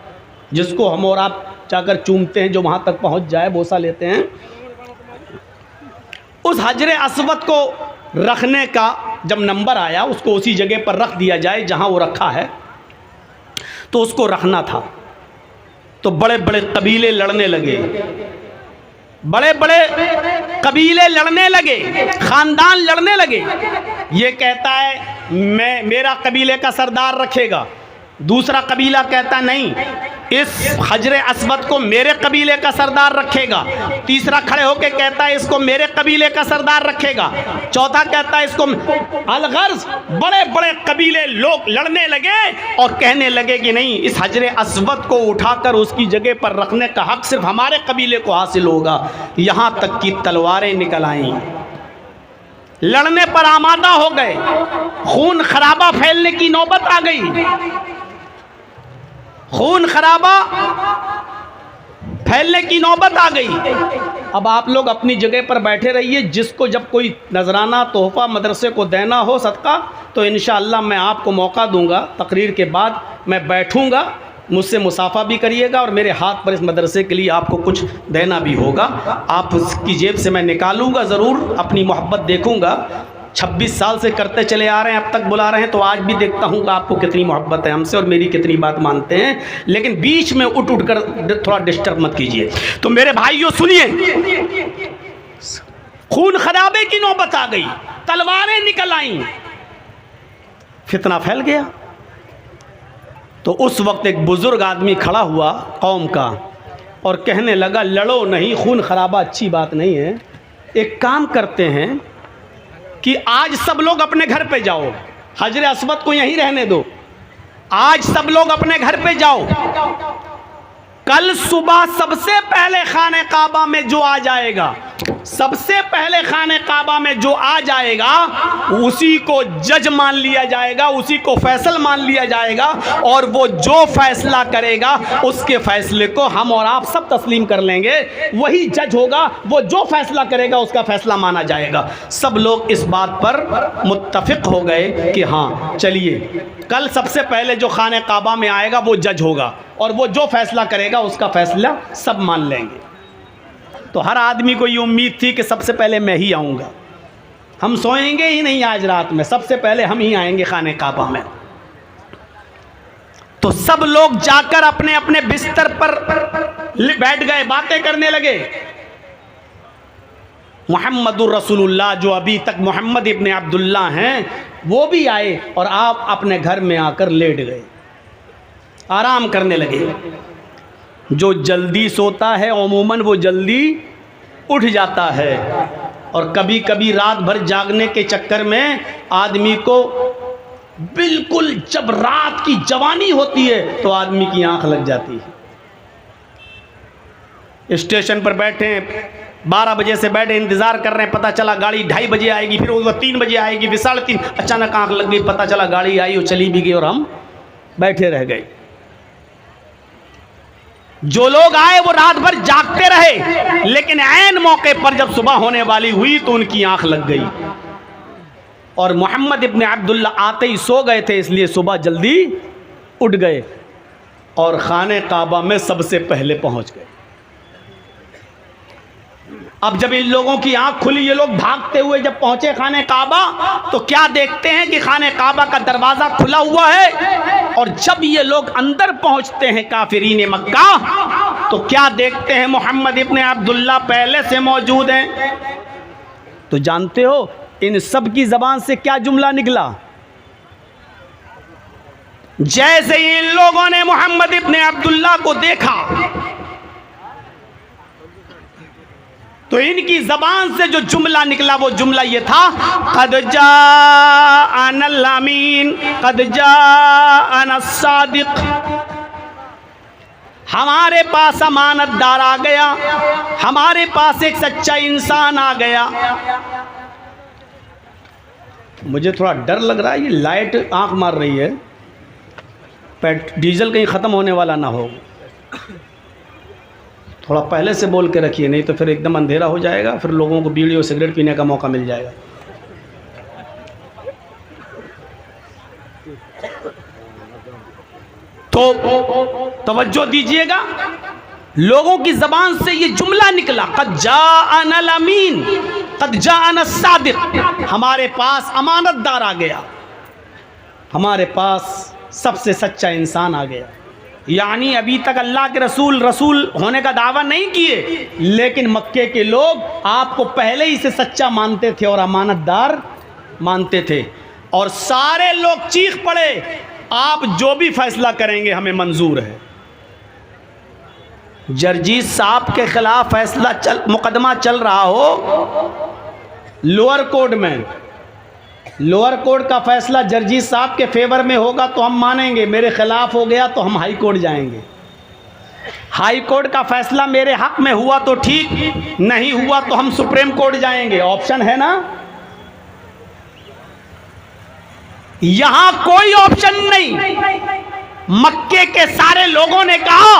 जिसको हम और आप जाकर चूमते हैं, जो वहाँ तक पहुँच जाए, बोसा लेते हैं, उस हजरे अस्वद को रखने का जब नंबर आया, उसको उसी जगह पर रख दिया जाए जहाँ वो रखा है, तो उसको रखना था। तो बड़े बड़े कबीले लड़ने लगे, कबीले लड़ने लगे, ख़ानदान लड़ने लगे। ये कहता है मेरा कबीले का सरदार रखेगा, दूसरा कबीला कहता नहीं, इस हजरे अस्वद को मेरे कबीले का सरदार रखेगा। तीसरा खड़े होके कहता है इसको मेरे कबीले का सरदार रखेगा। चौथा कहता है इसको अलगर्ज। बड़े बड़े कबीले लोग लड़ने लगे और कहने लगे कि नहीं, इस हजरे अस्वद को उठाकर उसकी जगह पर रखने का हक सिर्फ हमारे कबीले को हासिल होगा। यहां तक कि तलवारें निकल आईं, लड़ने पर आमादा हो गए, खून खराबा फैलने की नौबत आ गई। खून खराबा फैलने की नौबत आ गई। अब आप लोग अपनी जगह पर बैठे रहिए। जिसको जब कोई नजराना तोहफा मदरसे को देना हो सदका, तो इंशाअल्लाह मैं आपको मौका दूंगा। तकरीर के बाद मैं बैठूंगा, मुझसे मुसाफा भी करिएगा और मेरे हाथ पर इस मदरसे के लिए आपको कुछ देना भी होगा। आप उसकी जेब से मैं निकालूंगा ज़रूर, अपनी मोहब्बत देखूंगा। 26 साल से करते चले आ रहे हैं, अब तक बुला रहे हैं, तो आज भी देखता हूँ कि आपको कितनी मोहब्बत है हमसे और मेरी कितनी बात मानते हैं। लेकिन बीच में उठ कर थोड़ा डिस्टर्ब मत कीजिए। तो मेरे भाइयों सुनिए, खून खराबे की नौबत आ गई, तलवारें निकल आईं, फितना फैल गया। तो उस वक्त एक बुजुर्ग आदमी खड़ा हुआ कौम का और कहने लगा, लड़ो नहीं, खून खराबा अच्छी बात नहीं है। एक काम करते हैं कि आज सब लोग अपने घर पे जाओ, हजरे अस्वद को यहीं रहने दो। आज सब लोग अपने घर पे जाओ, कल सुबह सबसे पहले खाने काबा में जो आ जाएगा, सबसे पहले खाने काबा में जो आ जाएगा उसी को जज मान लिया जाएगा, उसी को फैसल मान लिया जाएगा। और वो जो फैसला करेगा उसके फैसले को हम और आप सब तस्लीम कर लेंगे। वही जज होगा, वो जो फैसला करेगा उसका फैसला माना जाएगा। सब लोग इस बात पर मुत्तफिक हो गए कि हाँ चलिए, कल सबसे पहले जो खाने काबा में आएगा वो जज होगा और वो जो फैसला करेगा उसका फैसला सब मान लेंगे। तो हर आदमी को ये उम्मीद थी कि सबसे पहले मैं ही आऊँगा, हम सोएंगे ही नहीं आज रात में, सबसे पहले हम ही आएंगे खाने काबा में। तो सब लोग जाकर अपने अपने बिस्तर पर बैठ गए, बातें करने लगे। मुहम्मदुर रसूलुल्लाह, जो अभी तक मोहम्मद इब्ने अब्दुल्ला हैं, वो भी आए और आप अपने घर में आकर लेट गए, आराम करने लगे। जो जल्दी सोता है अमूमन वो जल्दी उठ जाता है, और कभी कभी रात भर जागने के चक्कर में आदमी को बिल्कुल, जब रात की जवानी होती है तो आदमी की आंख लग जाती है। स्टेशन पर बैठे 12 बजे से बैठे, इंतज़ार कर रहे हैं, पता चला गाड़ी 2:30 बजे आएगी, फिर वो 3 बजे आएगी, फिर 3:30, अचानक आंख लग गई, पता चला गाड़ी आई और चली भी गई और हम बैठे रह गए। जो लोग आए वो रात भर जागते रहे, लेकिन ऐन मौके पर जब सुबह होने वाली हुई तो उनकी आंख लग गई। और मोहम्मद इब्ने अब्दुल्ला आते ही सो गए थे, इसलिए सुबह जल्दी उठ गए और खाने काबा में सबसे पहले पहुंच गए। अब जब इन लोगों की आंख खुली, ये लोग भागते हुए जब पहुंचे खाने काबा, तो क्या देखते हैं कि खाने काबा का दरवाजा खुला हुआ है। और जब ये लोग अंदर पहुंचते हैं काफिरीन मक्का, तो क्या देखते हैं, मोहम्मद इब्ने अब्दुल्ला पहले से मौजूद हैं। तो जानते हो इन सब की जबान से क्या जुमला निकला? जैसे ही इन लोगों ने मोहम्मद इब्ने अब्दुल्ला को देखा तो इनकी जबान से जो जुमला निकला वो जुमला ये था, कद जाअनल अमीन कद जाअनस सादिक, हमारे पास अमानतदार आ गया, हमारे पास एक सच्चा इंसान आ गया। मुझे थोड़ा डर लग रहा है, ये लाइट आंख मार रही है, डीजल कहीं ख़त्म होने वाला ना हो। थोड़ा पहले से बोल के रखिए, नहीं तो फिर एकदम अंधेरा हो जाएगा, फिर लोगों को बीड़ी और सिगरेट पीने का मौका मिल जाएगा। तो तवज्जो दीजिएगा, लोगों की जबान से ये जुमला निकला, कद जाअनल अमीन कद जाअनस सादिक, हमारे पास अमानतदार आ गया, हमारे पास सबसे सच्चा इंसान आ गया। यानी अभी तक अल्लाह के रसूल होने का दावा नहीं किए, लेकिन मक्के के लोग आपको पहले ही से सच्चा मानते थे और अमानतदार मानते थे। और सारे लोग चीख पड़े, आप जो भी फैसला करेंगे हमें मंजूर है। जर्जीस साहब के खिलाफ फैसला मुकदमा चल रहा हो लोअर कोर्ट में, लोअर कोर्ट का फैसला जर्जीस साहब के फेवर में होगा तो हम मानेंगे, मेरे खिलाफ हो गया तो हम हाई कोर्ट जाएंगे। हाई कोर्ट का फैसला मेरे हक में हुआ तो ठीक, नहीं हुआ तो हम सुप्रीम कोर्ट जाएंगे। ऑप्शन है ना, यहां कोई ऑप्शन नहीं। मक्के के सारे लोगों ने कहा,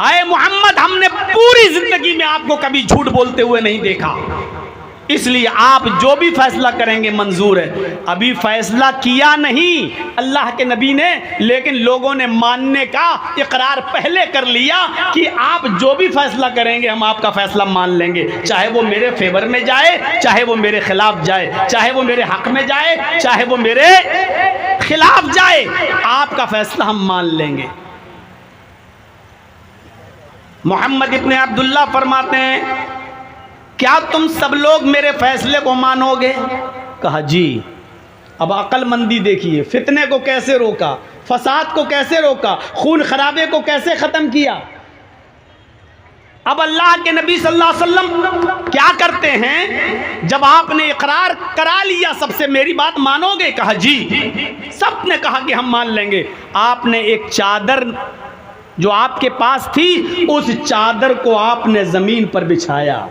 आए मोहम्मद, हमने पूरी जिंदगी में आपको कभी झूठ बोलते हुए नहीं देखा, इसलिए आप जो भी फैसला करेंगे मंजूर है। अभी फैसला किया नहीं अल्लाह के नबी ने, लेकिन लोगों ने मानने का इकरार पहले कर लिया कि आप जो भी फैसला करेंगे हम आपका फैसला मान लेंगे, चाहे वो मेरे फेवर में जाए, चाहे वो मेरे खिलाफ जाए, चाहे वो मेरे हक में जाए, चाहे वो मेरे खिलाफ जाए, आपका फैसला हम मान लेंगे। मोहम्मद इब्न अब्दुल्लाह फरमाते हैं, क्या तुम सब लोग मेरे फैसले को मानोगे? कहा जी। अब अक्लमंदी देखिए, फितने को कैसे रोका, फसाद को कैसे रोका, खून खराबे को कैसे ख़त्म किया। अब अल्लाह के नबी सल्लल्लाहु अलैहि वसल्लम क्या करते हैं, जब आपने इकरार करा लिया सबसे, मेरी बात मानोगे? कहा जी। सब ने कहा कि हम मान लेंगे। आपने एक चादर जो आपके पास थी, उस चादर को आपने ज़मीन पर बिछाया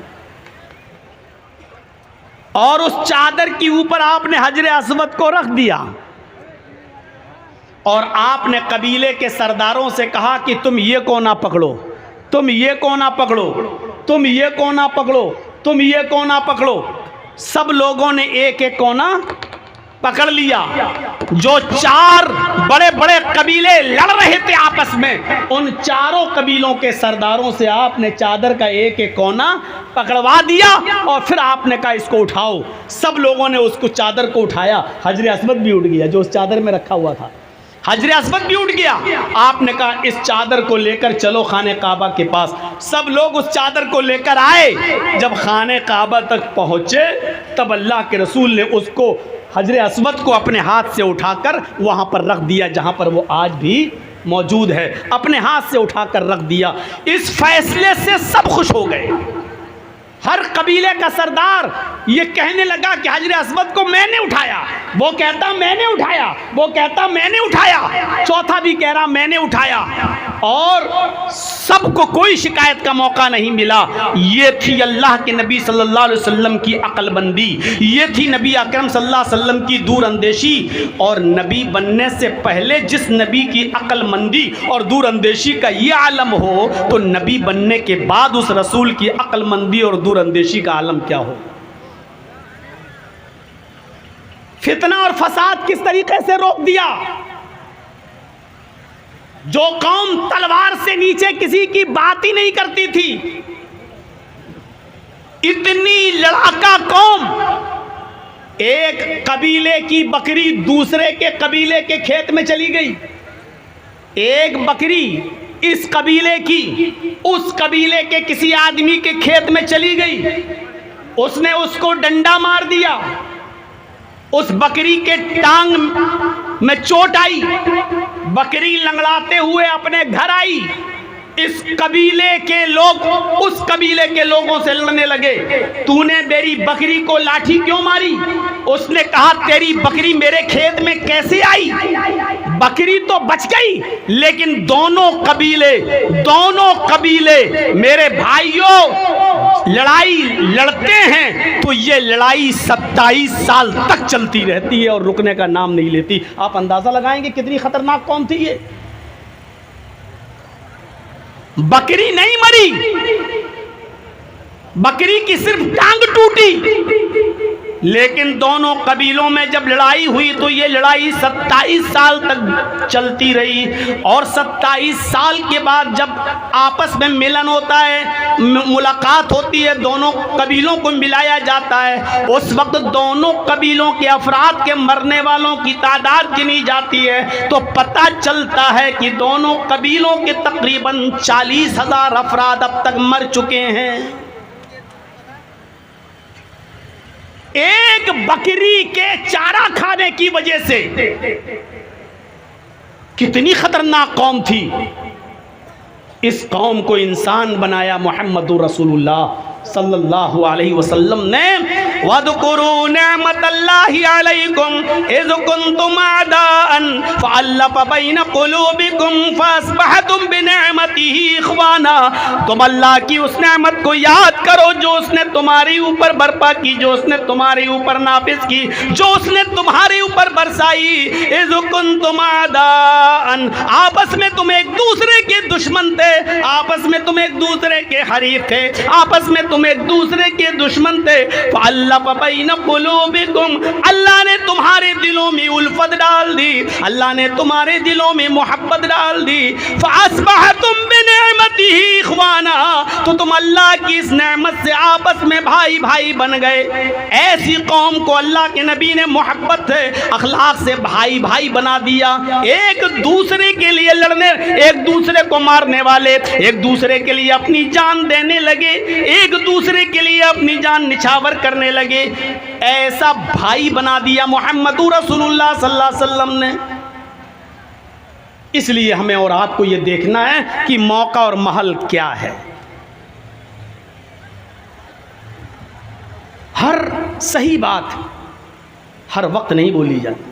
और उस चादर के ऊपर आपने हजर अस्वद को रख दिया और आपने कबीले के सरदारों से कहा कि तुम ये कोना पकड़ो, तुम ये कोना पकड़ो, तुम ये कोना पकड़ो, तुम ये कोना पकड़ो। सब लोगों ने एक एक कोना पकड़ लिया। जो चार बड़े बड़े कबीले लड़ रहे थे आपस में, उन चारों कबीलों के सरदारों से आपने चादर का एक एक कोना पकड़वा दिया और फिर आपने कहा इसको उठाओ। सब लोगों ने उसको चादर को उठाया। हजर अस्वद भी उठ गया जो उस चादर में रखा हुआ था, हजर अस्वद भी उठ गया। आपने कहा इस चादर को लेकर चलो खाने काबा के पास। सब लोग उस चादर को लेकर आए। जब खाने काबा तक पहुंचे तब अल्लाह के रसूल ने उसको हजर अस्वद को अपने हाथ से उठाकर वहाँ पर रख दिया जहाँ पर वो आज भी मौजूद है। अपने हाथ से उठाकर रख दिया। इस फैसले से सब खुश हो गए। हर कबीले का सरदार ये कहने लगा कि हजर अस्वद को मैंने उठाया, वो कहता मैंने उठाया, वो कहता मैंने उठाया, चौथा भी कह रहा मैंने उठाया, और सबको कोई शिकायत का मौका नहीं मिला। ये थी अल्लाह के नबी सल्लल्लाहु अलैहि वसल्लम की अक्लमंदी, ये थी नबी अकरम सल्लल्लाहु अलैहि वसल्लम की दूरअंदेशी। और नबी बनने से पहले जिस नबी की अक्लमंदी और दूरअंदेशी का ये आलम हो, तो नबी बनने के बाद उस रसूल की अक्लमंदी और दूरअंदेशी का आलम क्या हो। फितना और फसाद किस तरीके से रोक दिया। जो कौम तलवार से नीचे किसी की बात ही नहीं करती थी, इतनी लड़ाका कौम, एक कबीले की बकरी दूसरे के कबीले के खेत में चली गई। एक बकरी इस कबीले की उस कबीले के किसी आदमी के खेत में चली गई। उसने उसको डंडा मार दिया। उस बकरी के टांग में चोट आई। बकरी लंगड़ाते हुए अपने घर आई। इस कबीले के लोग उस कबीले के लोगों से लड़ने लगे, तूने मेरी बकरी को लाठी क्यों मारी? उसने कहा तेरी बकरी मेरे खेत में कैसे आई? बकरी तो बच गई, लेकिन दोनों कबीले मेरे भाइयों लड़ाई लड़ते हैं तो ये लड़ाई 27 साल तक चलती रहती है और रुकने का नाम नहीं लेती। आप अंदाजा लगाएंगे कितनी खतरनाक कौम थी ये। बकरी नहीं मरी, बकरी की सिर्फ टांग टूटी, लेकिन दोनों कबीलों में जब लड़ाई हुई तो ये लड़ाई 27 साल तक चलती रही। और 27 साल के बाद जब आपस में मिलन होता है, मुलाकात होती है, दोनों कबीलों को मिलाया जाता है, उस वक्त दोनों कबीलों के अफराद के मरने वालों की तादाद गिनी जाती है तो पता चलता है कि दोनों कबीलों के तकरीबन 40,000 अफराद अब तक मर चुके हैं। एक बकरी के चारा खाने की वजह से। कितनी खतरनाक कौम थी। इस कौम को इंसान बनाया मोहम्मदुर रसूलुल्लाह सल्लल्लाहु अलैहि वसल्लम ने। वज़कुरू निअमतल्लाहि अलैकुम इज़ कुंतुम अदाअन फ़अल्लफ़ बैन क़ुलूबिकुम फ़अस्बहतुम बिनिअमतिही इख़वाना। तुम अल्लाह की उस नेमत को याद करो जो उसने तुम्हारे ऊपर बर्पा की, जो उसने तुम्हारे ऊपर नाफिज की, जो उसने तुम्हारे ऊपर बरसाई। इज़ कुंतुम अदाअन, आपस में तुम एक दूसरे के दुश्मन थे, आपस में तुम एक दूसरे के हरीफ थे, आपस में तुम एक दूसरे के दुश्मन थे। फ़अल्लफ़ बैन क़ुलूबिकुम, अल्लाह ने तुम्हारे दिलों में उल्फत डाल दी, अल्लाह ने तुम्हारे दिलों में मोहब्बत डाल दी। फ़अस्बहतुम बिनिअमतिही इख़वाना, तो तुम अल्लाह की इस नेमत से आपस में भाई भाई बन गए। ऐसी कौम को अल्लाह के नबी ने मोहब्बत से, अखलाक से भाई भाई बना दिया। एक दूसरे के लिए लड़ने, एक दूसरे को मारने वाले एक दूसरे के लिए अपनी जान देने लगे, एक दूसरे के लिए अपनी जान निछावर करने लगे। ऐसा भाई बना दिया मोहम्मदुर रसूलुल्लाह सल्लल्लाहु अलैहि वसल्लम ने। इसलिए हमें और आपको ये देखना है कि मौका और महल क्या है। हर सही बात हर वक्त नहीं बोली जाती,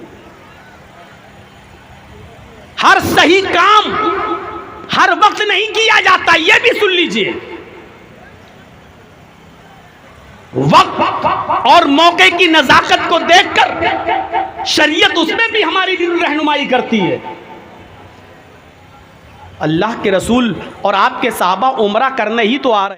हर सही काम हर वक्त नहीं किया जाता, यह भी सुन लीजिए। वक्त और मौके की नजाकत को देखकर शरीयत उसमें भी हमारी रहनुमाई करती है। अल्लाह के रसूल और आपके सहाबा उम्रा करने ही तो आ रहे हैं।